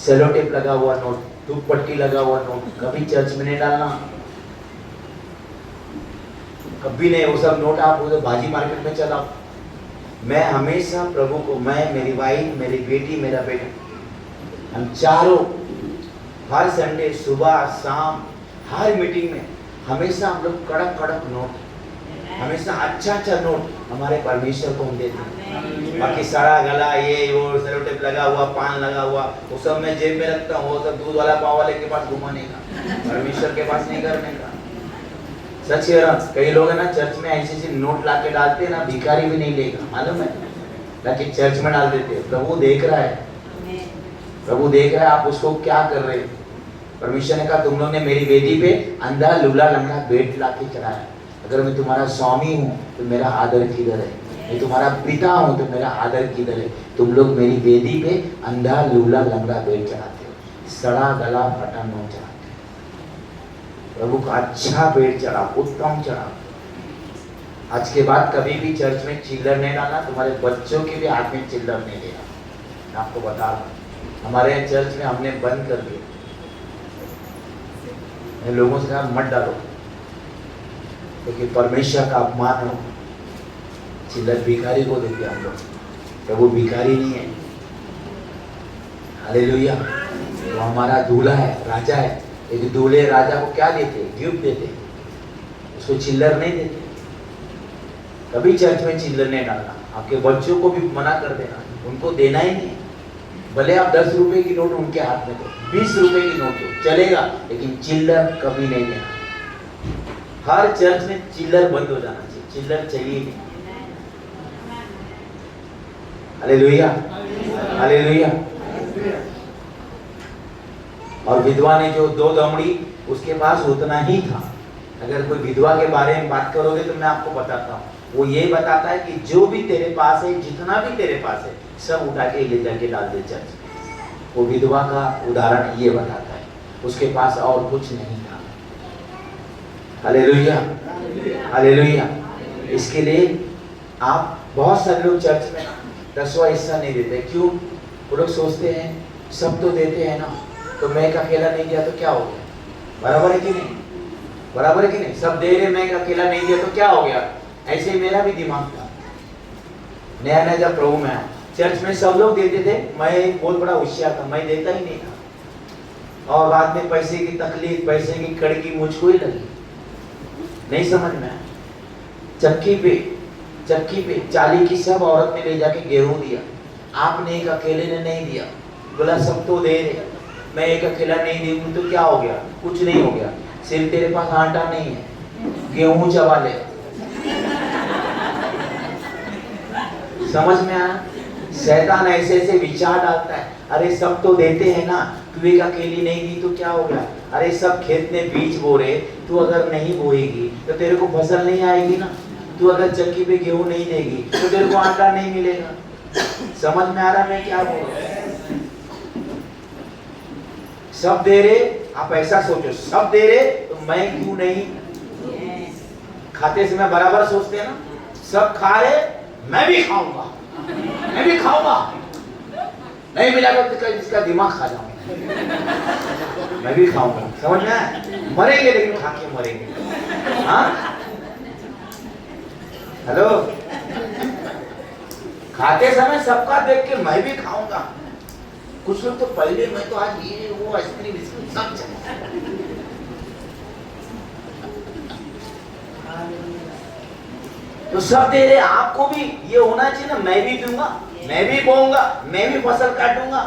Speaker 2: सेलो टेप लगा हुआ नोट, धूप पट्टी लगा हुआ नोट कभी चर्च में नहीं डालना, कभी नहीं। वो सब नोट आप उधर भाजी मार्केट में चलाओ। मैं हमेशा प्रभु को, मैं, मेरी वाइफ, मेरी बेटी, मेरा बेटा, हम चारों हर संडे सुबह शाम हर मीटिंग में हमेशा हम लोग कड़क कड़क नोट, हमेशा अच्छा अच्छा नोट हमारे परमेश्वर को हम देते हैं। बाकी सड़ा गला ये वो सेलो टेप लगा हुआ, पान लगा हुआ, वो सब मैं जेब में रखता हूँ। वो सब दूध वाला पाव वाले के पास घुमाने का, परमेश्वर के पास नहीं करने का। सच कह रहा हूं, कई लोग है ना चर्च में ऐसे नोट ला के डालते हैं ना, भिखारी भी नहीं लेगा, मालूम है, लेकिन चर्च में डाल देते हैं। प्रभु देख रहा है, प्रभु देख रहा है आप उसको क्या कर रहे हैं। परमेश्वर ने कहा तुम लोग ने मेरी वेदी पे अंधा लूला लंगड़ा भेंट ला के चढ़ाया। अगर मैं तुम्हारा स्वामी हूँ तो मेरा आदर किधर है? मैं तुम्हारा पिता हूँ तो मेरा आदर किधर है? तुम लोग मेरी वेदी पे अंधा लूला लंगड़ा भेंट चढ़ाते हो, सड़ा गला फटा नोट चढ़ाते हो। प्रभु का अच्छा भेंट चढ़ा, उत्तम चढ़ा। आज के बाद कभी भी चर्च में चिल्लर नहीं डालना, तुम्हारे बच्चों के भी हाथ में चिल्लर नहीं देना। मैं आपको बता रहा हूँ, हमारे चर्च में हमने बंद कर दिया। मैं लोगों से कहा मत डालो, क्योंकि परमेश्वर का अपमान हो। चिल्लर भिखारी को देते हम लोग, प्रभु भिखारी नहीं है। हालेलुया। वो हमारा दूल्हा है, राजा है। एक दूल्हे राजा को क्या देते? गिफ्ट देते, उसको चिल्लर नहीं देते। कभी चर्च में चिल्लर नहीं डालना। आपके बच्चों को भी मना कर देना, उनको देना ही नहीं। भले आप 10 रुपए की नोट उनके हाथ में दो, 20 रुपए की नोट दो, चलेगा, लेकिन चिल्लर कभी नहीं देना। हर चर्च में चिल्लर बंद हो जाना चाहिए, चिल्लर चाहिए नहीं। Hallelujah, hallelujah. और विधवा ने जो 2 दमड़ी, उसके पास उतना ही था। अगर कोई विधवा के बारे में बात करोगे तो मैं आपको बताता हूँ, वो ये बताता है कि जो भी तेरे पास है, जितना भी तेरे पास है, सब उठा के ले जाके डाल दे चर्च। वो विधवा का उदाहरण ये बताता है, उसके पास और कुछ नहीं था। Hallelujah, hallelujah. इसके लिए आप, बहुत सारे लोग चर्च में 10वां हिस्सा नहीं देते। क्यों? वो लोग सोचते हैं सब तो देते हैं ना, तो मैं अकेला नहीं दिया तो क्या हो गया? बराबर है कि नहीं? बराबर है कि नहीं? सब दे रहे, मैं अकेला नहीं दिया तो क्या हो गया? ऐसे ही मेरा भी दिमाग था। नया नया जब प्रभु में आया, चर्च में सब लोग देते थे, मैं बहुत बड़ा होशियार था, मैं देता ही नहीं था। और बाद में पैसे की तकलीफ, पैसे की कड़की मुझको ही लगी, नहीं समझ में आया। चक्की पे 40 की सब औरत ने ले जाके गेहूं दिया, आपने एक अकेले ने नहीं दिया। बोला सब तो दे रहे, मैं एक अकेला नहीं दूं तो क्या हो गया? कुछ नहीं हो गया। सिर्फ तेरे पास आटा नहीं है, गेहूं चबा ले। समझ में आया? शैतान ऐसे ऐसे विचार डालता है, अरे सब तो देते हैं ना, तू एक अकेली नहीं दी तो क्या हो गया? अरे सब खेत में बीज बो रहे, तू अगर नहीं बोएगी तो तेरे को फसल नहीं आएगी ना। तू अगर चक्की पे गेहूं नहीं देगी तो तेरे को आटा नहीं मिलेगा। समझ में आ रहा मैं क्या बोल रहा हूं? सब दे रहे, आप ऐसा सोचो, सब दे रहे तो मैं क्यों नहीं? खाते समय बराबर सोचते हैं ना, सब खा रहे, मैं भी खाऊंगा, मैं भी खाऊंगा, नहीं मिला तो इसका दिमाग खा जाऊंगा, मैं भी खाऊंगा। समझ में आया? मरेंगे लेकिन खा के मरेंगे। हाँ, हेलो। खाते समय सबका देख के मैं भी खाऊंगा। कुछ लोग तो पहले, मैं तो आज ये वो आइसक्रीम सब चला। तो सब दे रहे, आपको भी ये होना चाहिए ना, मैं भी दूंगा, मैं भी बोऊंगा, मैं भी फसल काटूंगा,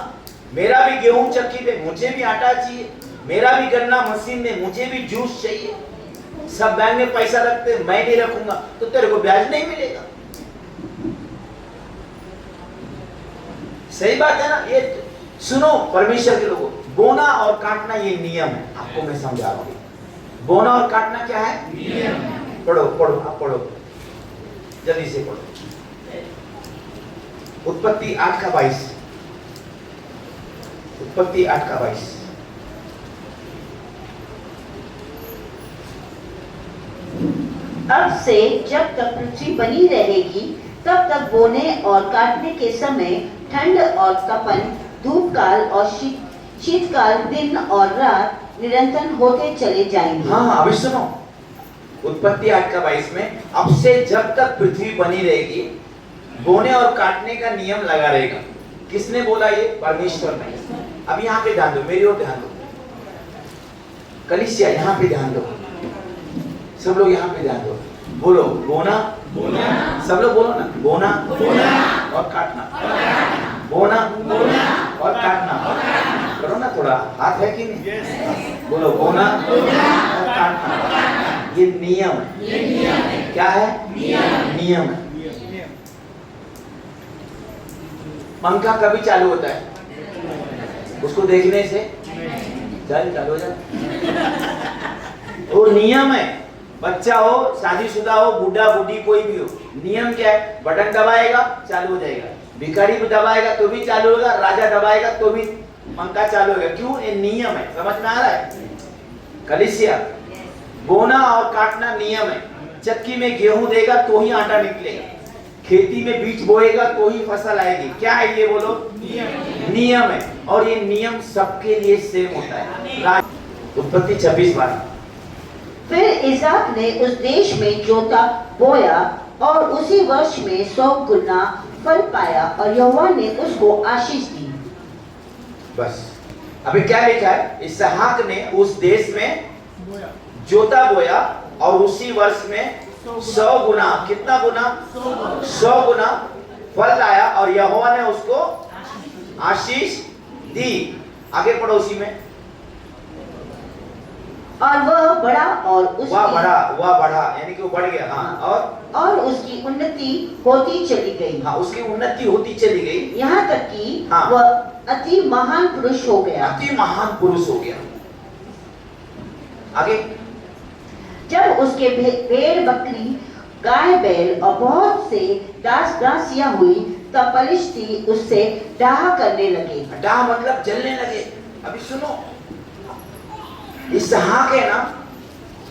Speaker 2: मेरा भी गेहूं चक्की पे, मुझे भी आटा चाहिए, मेरा भी गन्ना मशीन में, मुझे भी जूस चाहिए। सब बैंक में पैसा रखते, मैं नहीं रखूंगा तो तेरे को ब्याज नहीं मिलेगा। सही बात है ना? ये सुनो परमेश्वर के लोगों, बोना और काटना ये नियम है, आपको मैं समझा रहा हूं। बोना और काटना क्या है? पढ़ो पढ़ो, आप पढ़ो, जल्दी से पढ़ो। उत्पत्ति 8 का 22, उत्पत्ति 8 का 22।
Speaker 3: अब से जब तक पृथ्वी बनी रहेगी तब तक बोने और काटने के समय ठंड और तपन, धूप काल और शीतकाल, दिन और रात निरंतर होते चले जाएंगे।
Speaker 2: हाँ, अभी सुनो, उत्पत्ति 8 का 22 में, अब से जब तक पृथ्वी बनी रहेगी बोने और काटने का नियम लगा रहेगा। किसने बोला ये? परमेश्वर ने। अब यहाँ पे ध्यान दो, मेरी ओर ध्यान दो, कलीसिया यहाँ पे ध्यान दो, सब लोग यहाँ पे ध्यान दो। बोलो बोना, सब लोग बोलो ना, बोना और काटना, बोना और काटना। करो ना, थोड़ा हाथ है कि नहीं? बोलो बोना और काटना, ये नियम है। क्या है? नियम है। पंखा कभी चालू होता है? उसको देखने से चालू हो जाए। वो नियम है। बच्चा हो, शादीशुदा हो, बूढ़ा बूढ़ी कोई भी हो, नियम क्या है? बटन दबाएगा चालू हो जाएगा, भिखारी भी दबाएगा तो भी चालू होगा, राजा दबाएगा तो भी पंखा चालू होगा। क्यों? ये नियम है। समझ में आ रहा है? कलीसिया, बोना और काटना नियम है। चक्की में गेहूं देगा तो ही आटा निकलेगा, खेती में बीज बोएगा तो ही फसल आएगी। क्या है ये? बोलो नियम है। और ये नियम सबके लिए सेम होता है। उत्पत्ति 26:12।
Speaker 3: फिर इसाक ने उस देश में जोता बोया और उसी वर्ष में 100 गुना फल पाया और यहोवा ने उसको आशीष दी।
Speaker 2: बस अभी क्या लिखा है? इसहाक ने उस देश में जोता बोया और उसी वर्ष में 100 गुना, कितना गुना? 100 गुना फल लाया और यहोवा ने उसको आशीष दी। आगे पढ़ो उसी में।
Speaker 3: और वह बढ़ा और उसकी
Speaker 2: वह बढ़ा यानी कि वो बढ़ गया। हाँ,
Speaker 3: और उसकी उन्नति होती चली गई।
Speaker 2: हाँ, उसकी उन्नति होती चली गई,
Speaker 3: यहाँ तक कि
Speaker 2: हाँ,
Speaker 3: वह अति महान पुरुष हो गया।
Speaker 2: अति महान पुरुष हो गया। आगे,
Speaker 3: जब उसके भेड़ बकरी, गाय बैल और बहुत से दास दासियां हुई तब पलिश्ती उससे डाह करने लगे।
Speaker 2: डाह मतलब जलने लगे। अभी सुनो, इसहाक है ना,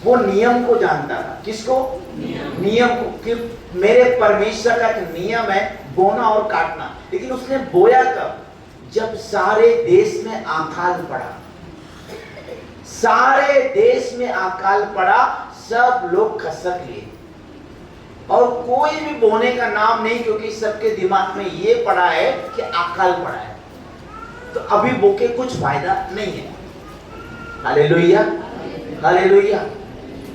Speaker 2: वो नियम को जानता था। किसको? नियम को, कि मेरे परमेश्वर का एक नियम है बोना और काटना। लेकिन उसने बोया कब? जब सारे देश में अकाल पड़ा। सारे देश में अकाल पड़ा, सब लोग खसक लिए और कोई भी बोने का नाम नहीं, क्योंकि सबके दिमाग में ये पड़ा है कि अकाल पड़ा है, तो अभी बोके कुछ फायदा नहीं है। Hallelujah, hallelujah.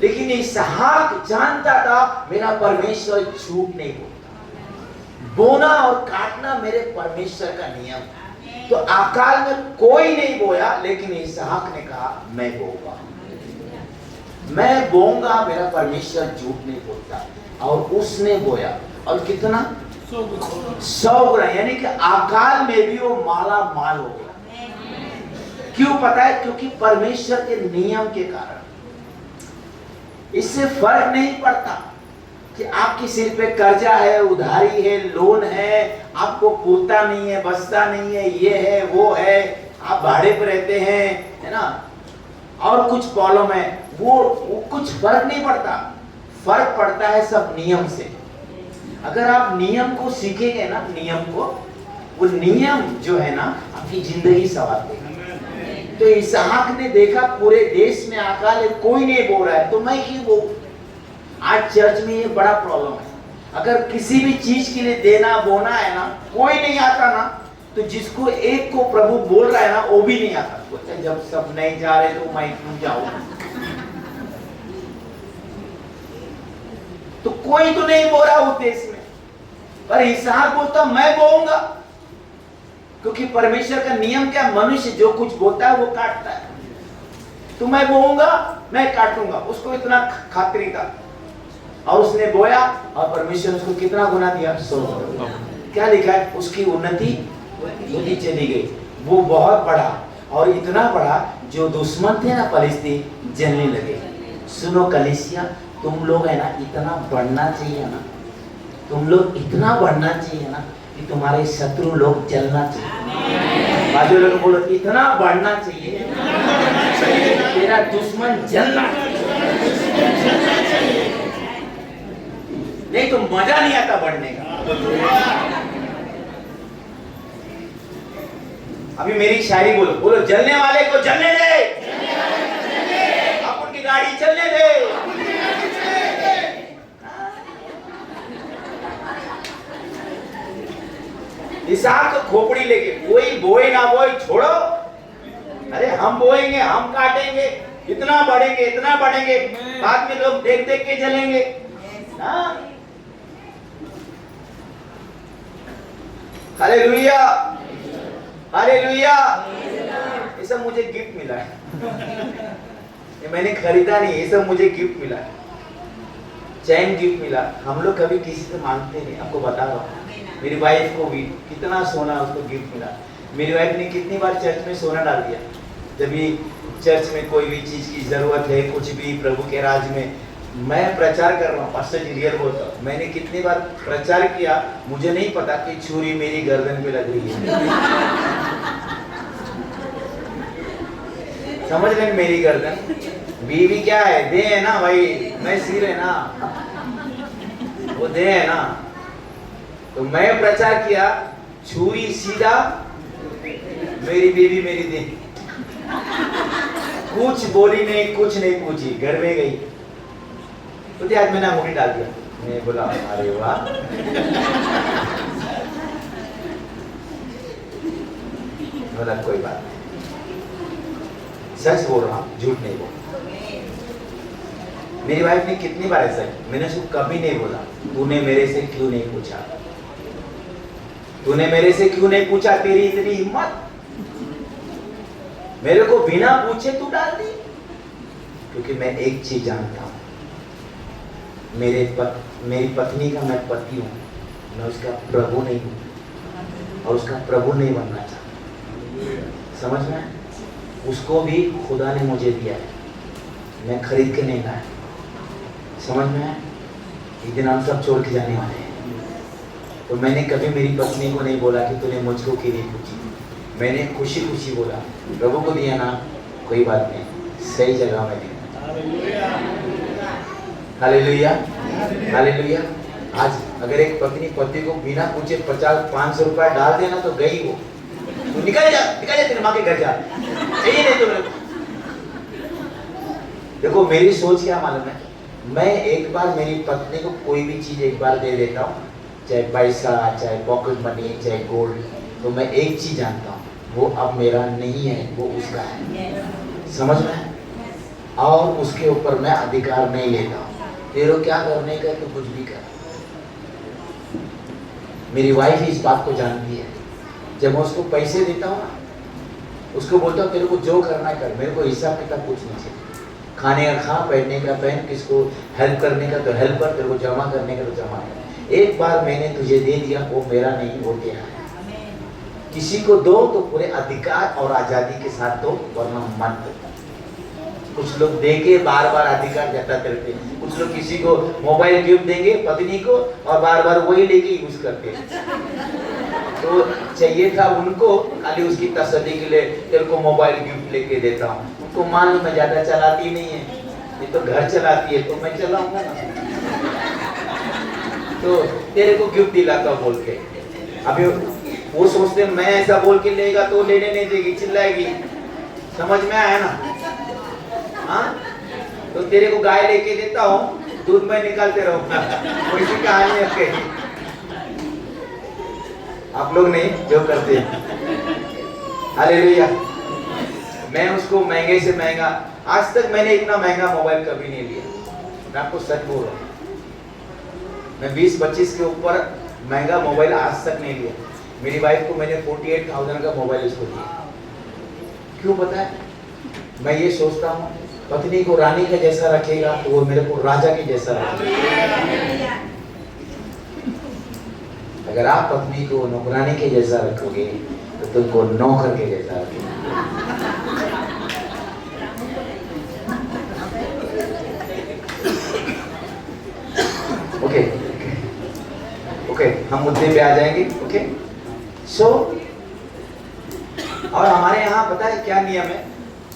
Speaker 2: लेकिन इसहाक जानता था मेरा परमेश्वर झूठ नहीं बोलता, बोना और काटना मेरे परमेश्वर का नियम है। तो अकाल में कोई नहीं बोया, लेकिन इसहाक ने कहा मैं बोऊंगा, मैं बोऊंगा, मेरा परमेश्वर झूठ नहीं बोलता। और उसने बोया और कितना? 100 गुना, यानी कि अकाल में भी वो माला माल हो गया। क्यों पता है? क्योंकि परमेश्वर के नियम के कारण। इससे फर्क नहीं पड़ता कि आपके सिर पे कर्जा है, उधारी है, लोन है, आपको पूरता नहीं है, बचता नहीं है, ये है वो है, आप भाड़े पर रहते हैं, है ना, और कुछ प्रॉब्लम है, वो कुछ फर्क नहीं पड़ता। फर्क पड़ता है सब नियम से। अगर आप नियम को सीखेंगे ना, नियम को, वो नियम जो है ना आपकी जिंदगी संवार देगा। तो इसहाक ने देखा पूरे देश में अकाल है, कोई नहीं बोल रहा है, तो मैं क्यों बोलूं? आज चर्च में ये बड़ा प्रॉब्लम है। अगर किसी भी चीज के लिए देना बोना है ना, कोई नहीं आता ना, तो जिसको एक को प्रभु बोल रहा है ना, वो भी नहीं आता। बोलते जब सब नहीं जा रहे तो मैं क्यों जाऊं? तो कोई तो नहीं बोल रहा उस देश में, पर इसहाक बोलता मैं बोऊंगा, क्योंकि परमेश्वर का नियम क्या? मनुष्य जो कुछ बोलता है वो काटता है। तो मैं बोऊंगा, मैं काटूंगा। उसको इतना खातिरी था और उसने बोया और परमेश्वर उसको कितना गुना दिया? 100 गुना। क्या लिखा है? उसकी उन्नति होती चली गई, वो बहुत बड़ा और इतना बड़ा जो दुश्मन थे ना फलिस्ती, जलने लगे। सुनो कलीसिया, तुम लोग है ना इतना बढ़ना चाहिए ना, तुम लोग इतना बढ़ना चाहिए ना कि तुम्हारे शत्रु लोग जलना चाहिए। बाजू लोग बोलो इतना बढ़ना चाहिए, तेरा दुश्मन जलना चाहिए। नहीं तो मजा नहीं आता बढ़ने का। अभी मेरी शायरी बोलो, बोलो जलने वाले को जलने दे, अब उनकी गाड़ी चलने दे। इसहाक को खोपड़ी लेके कोई बोए ना बोए छोड़ो, अरे हम बोएंगे, हम काटेंगे, इतना बढ़ेंगे, बाद में लोग देख देख के जलेंगे ना। Hallelujah, hallelujah. ये सब मुझे गिफ्ट मिला है, ये मैंने खरीदा नहीं, ये सब मुझे गिफ्ट मिला है। चैन गिफ्ट मिला। हम लोग कभी किसी से मांगते नहीं, आपको बता रहा हूँ। मेरी वाइफ को भी कितना सोना उसको गिफ्ट मिला। मेरी वाइफ ने कितनी बार चर्च में सोना डाल दिया। जब भी चर्च में कोई भी चीज की जरूरत है, कुछ भी प्रभु के राज में, मैं प्रचार कर रहा हूँ, पास्टर जी रियल बोलता हूँ, मैंने कितनी बार प्रचार किया, मुझे नहीं पता कि छुरी मेरी गर्दन पे लग रही है। समझ रहे मेरी गर्दन, बीवी क्या है, दे है ना भाई, मैं सिर है ना, वो दे है ना। तो मैं प्रचार किया, छुरी सीधा, मेरी बीवी मेरी दे, कुछ बोली नहीं, कुछ नहीं पूछी, घर में गई। तो आज मैंने अंगूठी डाल दिया। मैं बोला अरे वाह, बोला कोई बात नहीं, सच बोल रहा हूँ, झूठ नहीं बोल। मेरी वाइफ ने कितनी बार ऐसा किया, मैंने उसको कभी नहीं बोला तूने मेरे से क्यों नहीं पूछा, तूने मेरे से क्यों नहीं पूछा, तेरी इतनी हिम्मत, मेरे को बिना पूछे तू डाल दी। क्योंकि मैं एक चीज जानता हूं, मेरी पत्नी का मैं पति हूं, मैं उसका प्रभु नहीं हूं और उसका प्रभु नहीं बनना चाहता। समझ में? उसको भी खुदा ने मुझे दिया है, मैं खरीद के नहीं लाया। समझ में? एक दिन हम सब छोड़ के जाने वाले हैं। तो मैंने कभी मेरी पत्नी को नहीं बोला कि तूने मुझको क्यों नहीं पूछी, मैंने खुशी खुशी बोला प्रभु को दिया ना, कोई बात नहीं, सही जगह में दिया। Hallelujah, hallelujah. आज अगर एक पत्नी पति को बिना पूछे 50-500 रुपया डाल देना तो गई वो, तो निकल जा तेरे माँ के घर जा, चाहिए नहीं तो। देखो मेरी सोच क्या मालूम है, मैं एक बार मेरी पत्नी को कोई भी चीज एक बार दे देता हूँ, चाहे पैसा, चाहे पॉकेट मनी, चाहे गोल्ड, तो मैं एक चीज जानता हूँ, वो अब मेरा नहीं है, वो उसका है। समझ में? और उसके ऊपर मैं अधिकार नहीं लेता हूँ। तेरे क्या करने का तो कुछ भी कर। मेरी वाइफ इस बात को जानती है। जब मैं उसको पैसे देता हूँ ना, उसको बोलता हूँ तेरे को जो करना है कर, मेरे को हिसाब किताब कुछ नहीं चाहिए। खाने का खा, पहनने का पहन, किसको हेल्प करने का तो हेल्प कर, तेरे को जमा करने का तो जमा कर। एक बार मैंने तुझे दे दिया, वो मेरा नहीं, वो तेरा है। किसी को दो तो पूरे अधिकार और आजादी के साथ दो, वरना मत दो। कुछ लोग देके बार बार अधिकार जता करते हैं। कुछ लोग किसी को मोबाइल गिफ्ट देंगे पत्नी को और बार बार वही लेके यूज करते हैं। तो चाहिए था उनको खाली उसकी तसल्ली के लिए तेरे को मोबाइल गिफ्ट लेके देता हूँ। उनको मालूम मैं ज्यादा चलाती नहीं है, ये तो घर चलाती है, तो मैं चलाऊंगा ना, तो तेरे को गिफ्ट दिलाता हूँ बोल के। अभी वो सोचते मैं ऐसा बोल के लेगा तो लेने नहीं देगी, चिल्लाएगी। समझ में आया ना? हाँ, तो तेरे को गाय लेके देता हूँ, दूध में निकालते रहो। वैसी कहानी है। आप लोग नहीं जो करते हैं। हालेलुया। मैं उसको महंगे से महंगा, आज तक मैंने इतना महंगा मोबाइल कभी नहीं लिया। मैं आपको सच बोल रहा हूँ, मैं 20-25 के ऊपर महंगा मोबाइल आज तक नहीं लिया। मेरी वाइफ को मैंने 48,000 का मोबाइल उसको दिया। क्यों पता है? मैं ये सोचता हूँ पत्नी को रानी का जैसा रखेगा तो वो मेरे को राजा के जैसा रखेगा। अगर आप पत्नी को नौकरानी के जैसा रखोगे तो तुमको नौकर के जैसा रखेगा। हम मुद्दे पे आ जाएंगे। ओके सो और हमारे यहाँ पता है क्या नियम है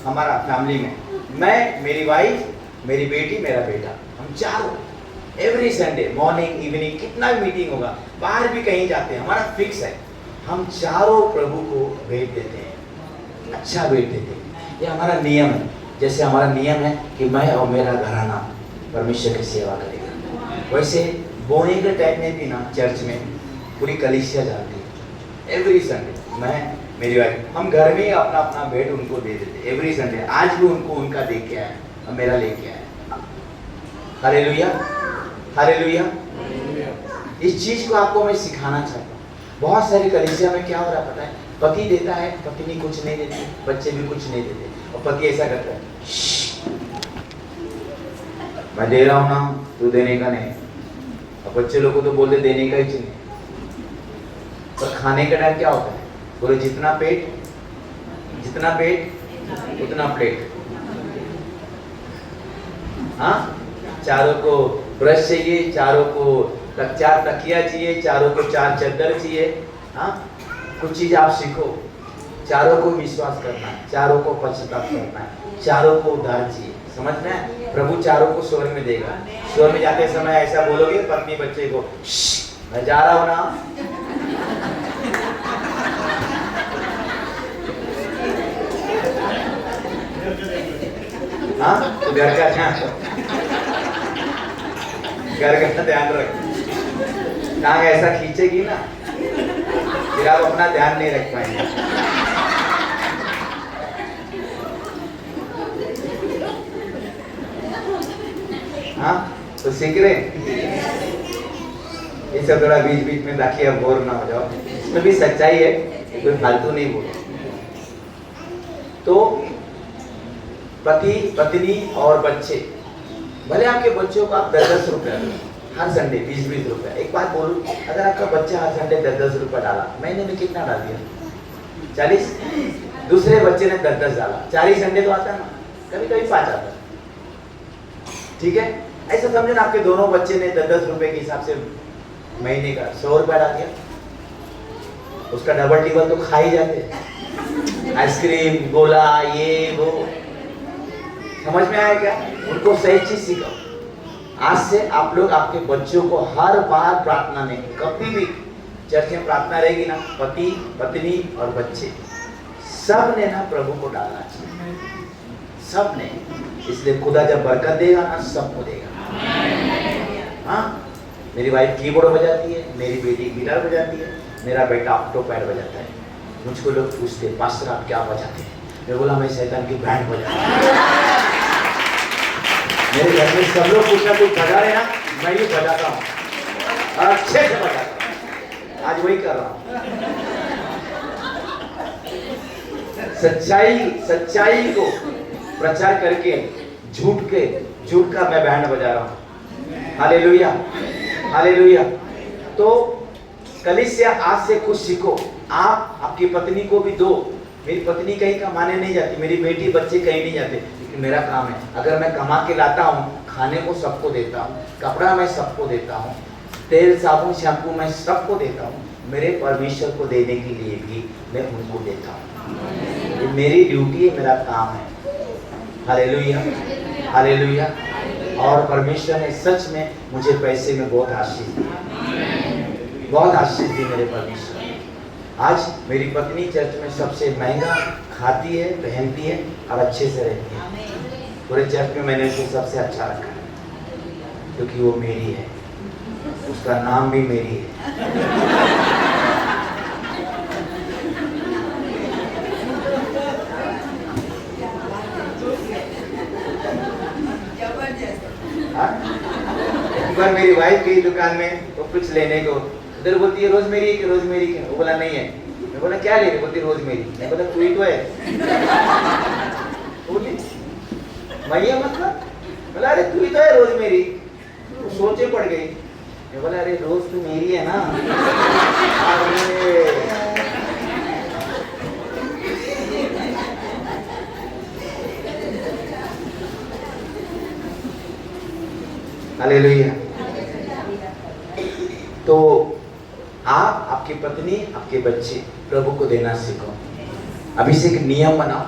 Speaker 2: हमारा फैमिली में, मैं, मेरी वाइफ, मेरी बेटी, मेरा बेटा, हम चारों एवरी संडे मॉर्निंग इवनिंग कितना भी मीटिंग होगा, बाहर भी कहीं जाते हैं, हमारा फिक्स है, हम चारों प्रभु को भेंट देते हैं, अच्छा भेंट देते हैं। ये हमारा नियम है। जैसे हमारा नियम है कि मैं और मेरा घराना परमेश्वर की सेवा करेगा, वैसे बोने के टाइम में भी ना चर्च में पूरी कलीसिया जाती है एवरी संडे। मैं, मेरी वाइफ, हम घर में ही अपना अपना भेंट उनको दे देते एवरी संडे। आज भी उनको उनका दे के आए और मेरा लेके आए। Hallelujah, hallelujah. इस चीज को आपको मैं सिखाना चाहता हूँ। बहुत सारी कलीसिया में क्या हो रहा पता है, पति देता है, पत्नी कुछ नहीं देती, बच्चे भी कुछ नहीं देते, और पति ऐसा करता है, मैं दे रहा हूँ ना, तू देने का नहीं। और बच्चे लोग को तो बोलते देने का ही चाहिए। पर खाने का टाइम क्या होता है, बोले जितना पेट उतना प्लेट। हाँ, चारों को ब्रश चाहिए, चारों को 4 तकिया चाहिए, चारों को 4 चद्दर चाहिए। हाँ, कुछ चीज आप सीखो, चारों को विश्वास करना है, चारों को पश्चाताप करना है, चारों को उद्धार चाहिए, समझना है। प्रभु चारों को स्वर्ग में देगा। स्वर्ग में जाते समय ऐसा बोलोगे पत्नी बच्चे को, मैं जा रहा हूं ना। हाँ, तो घर का ध्यान रख। टांग ऐसा खींचेगी ना, फिर आप अपना ध्यान नहीं रख पाएंगे। हाँ, तो सीख रहे। ये सब थोड़ा बीच बीच में ताकि आप बोर ना हो जाओ, इसमें भी सच्चाई है, कोई फालतू नहीं बोलो। तो पति, पत्नी और बच्चे, भले आपके बच्चों को आप 10-10 रुपया हर संडे, 20-20 रुपया। एक बात बोलूं, अगर आपका बच्चा हर संडे 10-10 रुपया डाला, महीने में कितना डाल दिया? 40। दूसरे बच्चे ने 10-10 डाला, 40 संडे तो आता है ना, कभी कभी 5 आता है। ठीक है, ऐसा समझे ना, आपके दोनों बच्चे ने 10-10 रुपए के हिसाब से महीने का 100 रुपया डाल दिया, उसका डबल टिबल तो खा ही जाते, आइसक्रीम, गोला, ये वो। समझ में आया क्या? उनको सही चीज सिखाओ। आज से आप लोग आपके बच्चों को हर बार प्रार्थना में, कभी भी चर्च में प्रार्थना रहेगी ना, पति, पत्नी और बच्चे सब ने ना प्रभु को डालना चाहिए, सब ने। इसलिए खुदा जब बरकत देगा ना, सबको देगा। हाँ, मेरी वाइफ कीबोर्ड बजाती है, मेरी बेटी गिटार बजाती है, मेरा बेटा ऑक्टो पैड बजाता है। मुझको लोग पूछते, पास्टर आप क्या बजाते हैं? मैं बोला, मैं शैतान की बैंड बजाता हूँ। मेरे घर में सब लोग कुछ ना कुछ बजा रहे ना, मैं भी बजाता हूँ, अच्छे से बजाता हूँ। आज वही कर रहा हूँ। सच्चाई को प्रचार करके झूठ का मैं बैंड बजा रहा हूँ। Hallelujah, hallelujah. तो कलीसिया, आज से कुछ सीखो। आप आपकी पत्नी को भी दो। मेरी पत्नी कहीं कमाने नहीं जाती, मेरी बेटी बच्चे कहीं नहीं जाते, लेकिन मेरा काम है, अगर मैं कमा के लाता हूँ, खाने को सबको देता हूँ, कपड़ा मैं सबको देता हूँ, तेल साबुन शैम्पू मैं सबको देता हूँ, मेरे परमेश्वर को देने के लिए भी मैं उनको देता हूँ। ये मेरी ड्यूटी है, मेरा काम है। Hallelujah, hallelujah. और परमेश्वर ने सच में मुझे पैसे में बहुत आशीष दी, बहुत आशीष दी मेरे परमेश्वर। आज मेरी पत्नी चर्च में सबसे महंगा खाती है, पहनती है और अच्छे से रहती है। पूरे चर्च में मैंने उसे सबसे अच्छा रखा है, क्योंकि वो मेरी है, उसका नाम भी मेरी है। एक बार मेरी वाइफ गई दुकान में वो कुछ लेने को, उधर बोलती है रोजमेरी के, रोजमेरी के। वो बोला नहीं है। मैं बोला क्या ले रही? बोलती रोजमेरी। मैं बोला तू ही तो है। बोली मैया मतलब? बोला अरे तू ही तो है रोजमेरी। तो सोचे पड़ गई। मैं बोला अरे रोज तो मेरी है ना। हालेलुया। तो पत्नी, आपके बच्चे प्रभु को देना सीखो। अभी से एक नियम बनाओ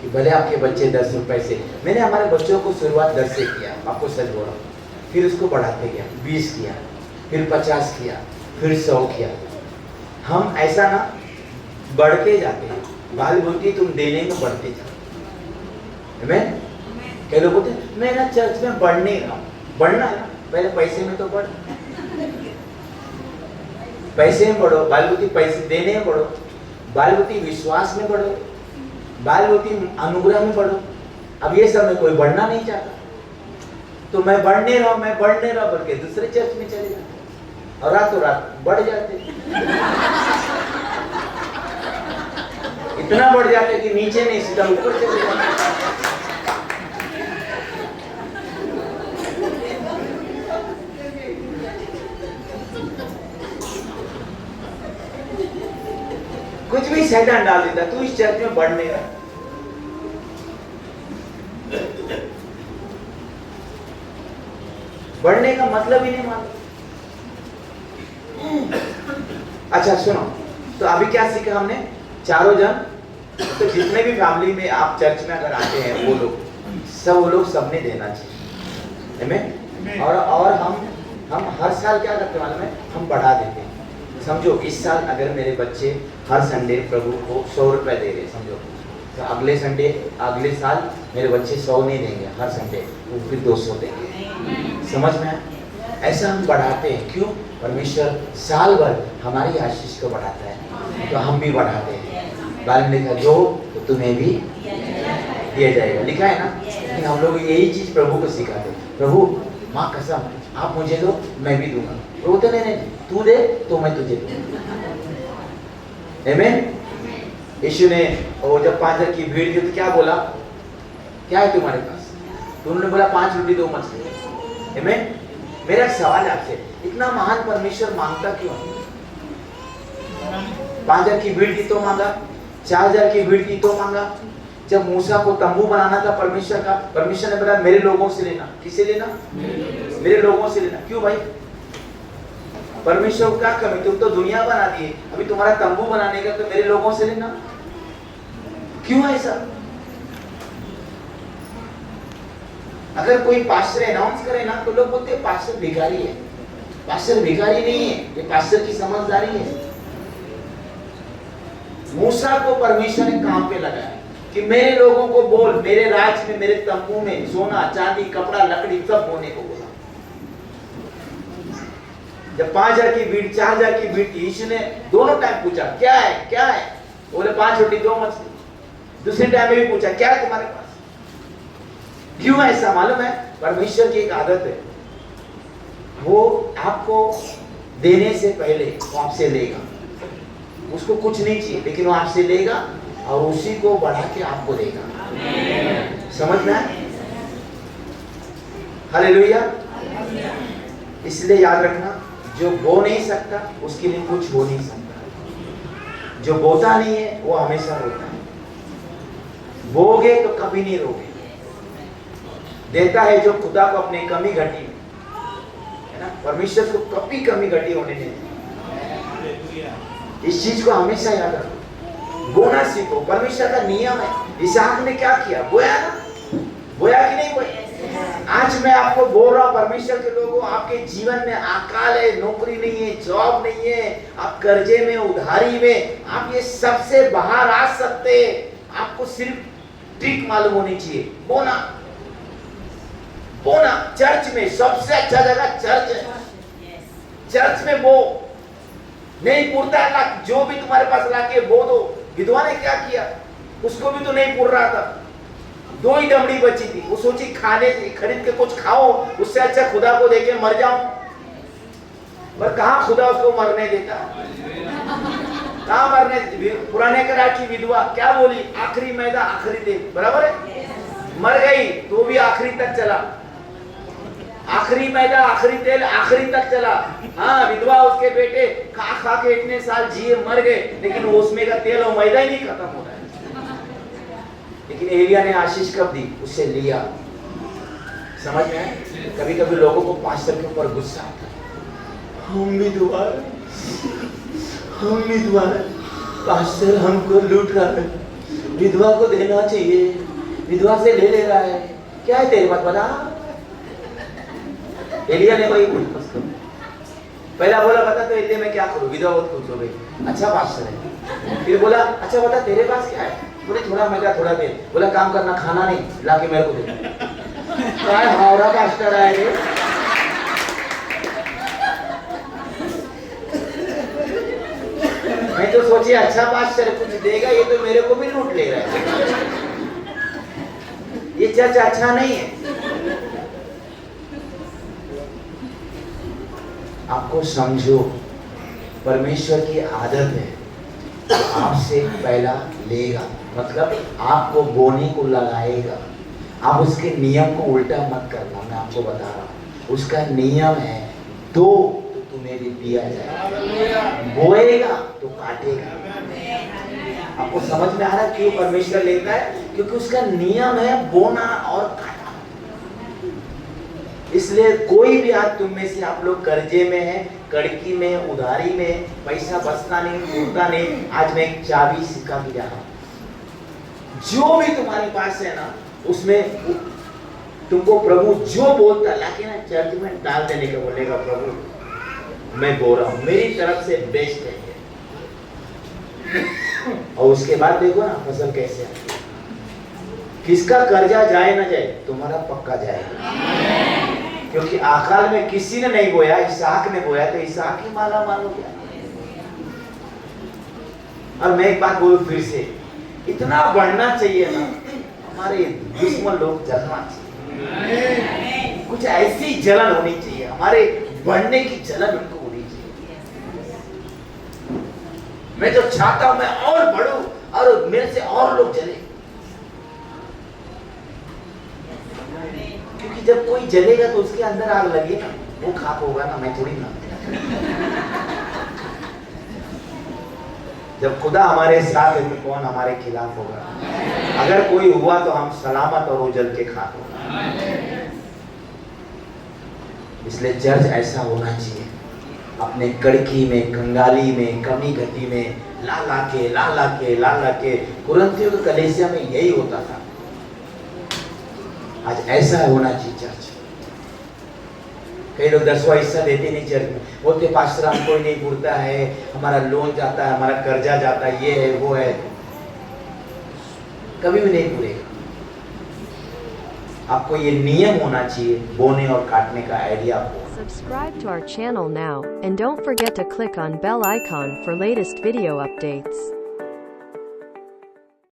Speaker 2: कि भले आपके बच्चे 10 रुपए से, मैंने हमारे बच्चों को शुरुआत 10 से किया, आपको सच बोल रहा हूँ, फिर उसको बढ़ाते गया, 20 किया, फिर 50 किया, फिर 100 किया। हम ऐसा ना बढ़ते जाते हैं। बाल बोलती तुम देने में बढ़ते जाओ। मैं कई लोग बोलते मैं ना चर्च में बढ़ नहीं रहा हूँ। बढ़ना है ना, पहले पैसे में तो बढ़, पैसे में बढ़ो। बाल बोलती पैसे देने में बढ़ो, बाल बोलती विश्वास में बढ़ो, बाल बोलती अनुग्रह में बढ़ो। अब ये सब में कोई बढ़ना नहीं चाहता, तो मैं बढ़ नहीं रहा बोल के दूसरे चर्च में चले जाते और रातों रात बढ़ जाते। इतना बढ़ जाते कि नीचे नहीं सीधा ऊपर चले जाते। कुछ भी शैतान डाल देता, तू इस चर्च में बढ़ नहीं रहा। बढ़ने का मतलब ही नहीं मालूम। अच्छा सुनो, तो अभी क्या सीखा हमने? चारों जन, तो जितने भी फैमिली में आप चर्च में अगर आते हैं वो लोग सबने देना चाहिए। आमीन। और हम हर साल क्या करते मालूम है? हम बढ़ा देते हैं। समझो इस साल अगर मेरे बच्चे हर संडे प्रभु को 100 रुपए दे रहे, समझो तो अगले साल मेरे बच्चे 100 नहीं देंगे हर संडे, वो फिर 200 देंगे। समझ में? ऐसा हम बढ़ाते हैं। क्यों? परमेश्वर साल भर हमारी आशीष को बढ़ाता है, तो हम भी बढ़ाते हैं। बाइबल में लिखा दो तो तुम्हें भी दिया जाएगा, लिखा है ना। लेकिन हम लोग यही चीज प्रभु को सिखाते हैं। प्रभु माँ कसम आप मुझे दो मैं भी दूंगा। वो तो नहीं, तू दे तो मैं तुझे दूंगा। आमीन। यीशु ने वो जब 5,000 की भीड़ थी तो क्या बोला? क्या है तुम्हारे पास? तो उन्होंने बोला 5 रोटी 2 मछली। आमीन। मेरा सवाल है आपसे, इतना महान परमेश्वर मांगता क्यों? 5,000 की भीड़ थी तो मांगा, 4,000 की भीड़ थी तो मांगा। जब मूसा को तंबू बनाना था परमेश्वर ने बोला मेरे लोगों से लेना। किसे लेना? मेरे लोगों से लेना। क्यों भाई? परमेश्वर को क्या कमी? तुम तो दुनिया बना दिए, अभी तुम्हारा तंबू बनाने का तो मेरे लोगों से लेना। क्यों ऐसा? अगर कोई पास्टर अनाउंस करे ना तो लोग बोलते हैं पास्टर भिखारी है। पास्टर भिखारी नहीं है, ये पास्टर की समझदारी है। मूसा को परमेश्वर ने काम पे लगाया कि मेरे लोगों को बोल, मेरे राज में, मेरे तंबू में सोना चांदी कपड़ा लकड़ी सब बोने को बोला। जब 5,000 की भीड़ 4,000 की भीड़ थी, यीशु ने दोनों टाइम पूछा क्या है? बोले 5 रोटी 2 मछली। दूसरे टाइम में भी पूछा क्या है तुम्हारे पास? क्यों ऐसा मालूम है? परमेश्वर की एक आदत है, वो आपको देने से पहले वो आपसे लेगा। उसको कुछ नहीं चाहिए लेकिन वो आपसे लेगा और उसी को बढ़ा के आपको देगा। समझ में आया? हालेलुया। इसलिए याद रखना, जो बो नहीं सकता उसके लिए कुछ हो नहीं सकता। जो बोता नहीं है वो हमेशा रोता है। बोगे तो कभी नहीं रोगे। देता है जो खुदा को अपने कमी घटी में, है ना? परमेश्वर को कभी कमी घटी होने नहीं देता। इस चीज को हमेशा याद रखो। बोना सीखो, परमेश्वर का नियम है। इसहाक ने क्या किया? बोया ना? बोया कि नहीं बोया? आज मैं आपको बोल रहा हूं परमेश्वर के लोगों, आपके जीवन में अकाल है, नौकरी नहीं है, जॉब नहीं है, आप कर्जे में, उधारी में, आप ये सबसे बाहर आ सकते। आपको सिर्फ ट्रिक मालूम होनी चाहिए। बोना चर्च में सबसे अच्छा जगह चर्च है। चर्च में वो नहीं पुरता है, जो भी तुम्हारे पास लाके बो दो। विधवा ने क्या किया? उसको भी तो नहीं पुर रहा था, 2 ही दमड़ी बची थी। वो सोची खाने खरीद के कुछ खाओ, उससे अच्छा खुदा को देके मर जाऊं। पर कहां खुदा उसको मरने देता? कहां मरने? पुराने करार की विधवा क्या बोली? आखिरी मैदा आखिरी तेल, बराबर है? मर गई तो भी आखिरी तक चला। आखिरी मैदा आखिरी तेल आखिरी तक चला। हाँ, विधवा उसके बेटे खा के इतने साल जिए, मर गए, लेकिन उसमें का तेल और मैदा ही नहीं खत्म हो रहा है। लेकिन एलिया ने आशीष कब दी? उससे लिया। समझ में आए? कभी कभी लोगों को पास्टर के ऊपर गुस्सा आता है, हम भी दुआ,
Speaker 4: हम विधवा हैं, पास्टर हमको लूट रहा है, विधवा को देना चाहिए, विधवा से ले रहा है, क्या है तेरे पास बता। एलिया ने वही बोला उसको, पहला बोला बता तो एलिया मैं क्या करूं, विधवा बहुत खुश हो गई, अच्छा पास्टर है। फिर बोला अच्छा बता तेरे पास क्या है, बोले थोड़ा, मैं क्या थोड़ा दे, बोला काम करना, खाना नहीं लाके मेरे को दे। क्या हावड़ा पास्टर आए रे। मैं तो सोची अच्छा पास्टर कुछ देगा, ये तो मेरे को भी लूट ले रहा है, ये चर्च अच्छा नहीं है। आपको समझो, परमेश्वर की आदत है तो आपसे पहला लेगा, मतलब आपको बोने को लगाएगा। आप उसके नियम को उल्टा मत करना, मैं आपको बता रहा हूँ। उसका नियम है दो तो तुम्हें भी दिया जाएगा, बोएगा तो काटेगा। आपको समझ में आ रहा है क्यों परमेश्वर लेता है? क्योंकि उसका नियम है बोना और काटना। इसलिए कोई भी आज तुम में से आप लोग कर्जे में है, कड़की में, उधारी में, पैसा बचता नहीं, जुड़ता नहीं, आज मैं एक चाबी सिक्का भी रहा हूं। जो भी तुम्हारे पास है ना, उसमें तुमको प्रभु जो बोलता लाके ना चर्च में डाल देने का बोलेगा, प्रभु मैं बोल रहा हूं, मेरी तरफ से बेस्ट है। और उसके बाद देखो ना फसल कैसे आती है। किसका कर्जा जाए ना जाए, तुम्हारा पक्का जाएगा। क्योंकि आकाल में किसी ने नहीं बोया, इसहाक ने बोया, तो इसहाक ही माला माल हो गया। और मैं एक बात बोलूं फिर से, इतना बढ़ना चाहिए ना, हमारे दुश्मन लोग जलना चाहिए, कुछ ऐसी जलन होनी चाहिए, हमारे बढ़ने की जलन उनको होनी चाहिए। मैं तो चाहता हूं मैं और बढ़ूं और मेरे से और लोग जले, क्योंकि जब कोई जलेगा तो उसके अंदर आग लगे ना, वो खाक होगा ना, मैं थोड़ी ना। जब खुदा हमारे साथ है तो कौन हमारे खिलाफ होगा? अगर कोई हुआ तो हम सलामत और वो जल के खाक होगा। इसलिए चर्च ऐसा होना चाहिए, अपने कड़की में, कंगाली में, कमी घटी में ला ला के कुरिन्थियों के कलीसिया में यही होता था। आज ऐसा होना चाहिए चर्च। कई लोग 10वां हिस्सा देते नहीं चर्च में, बोलते पास्टर हम कोई नहीं पूरता है, हमारा लोन जाता है, हमारा कर्जा जाता है, ये है वो है। कभी भी नहीं पूरेगा। आपको ये नियम होना चाहिए, बोने और काटने का आइडिया आपको।
Speaker 1: Subscribe to our channel now, and don't forget to click on bell icon for latest video updates.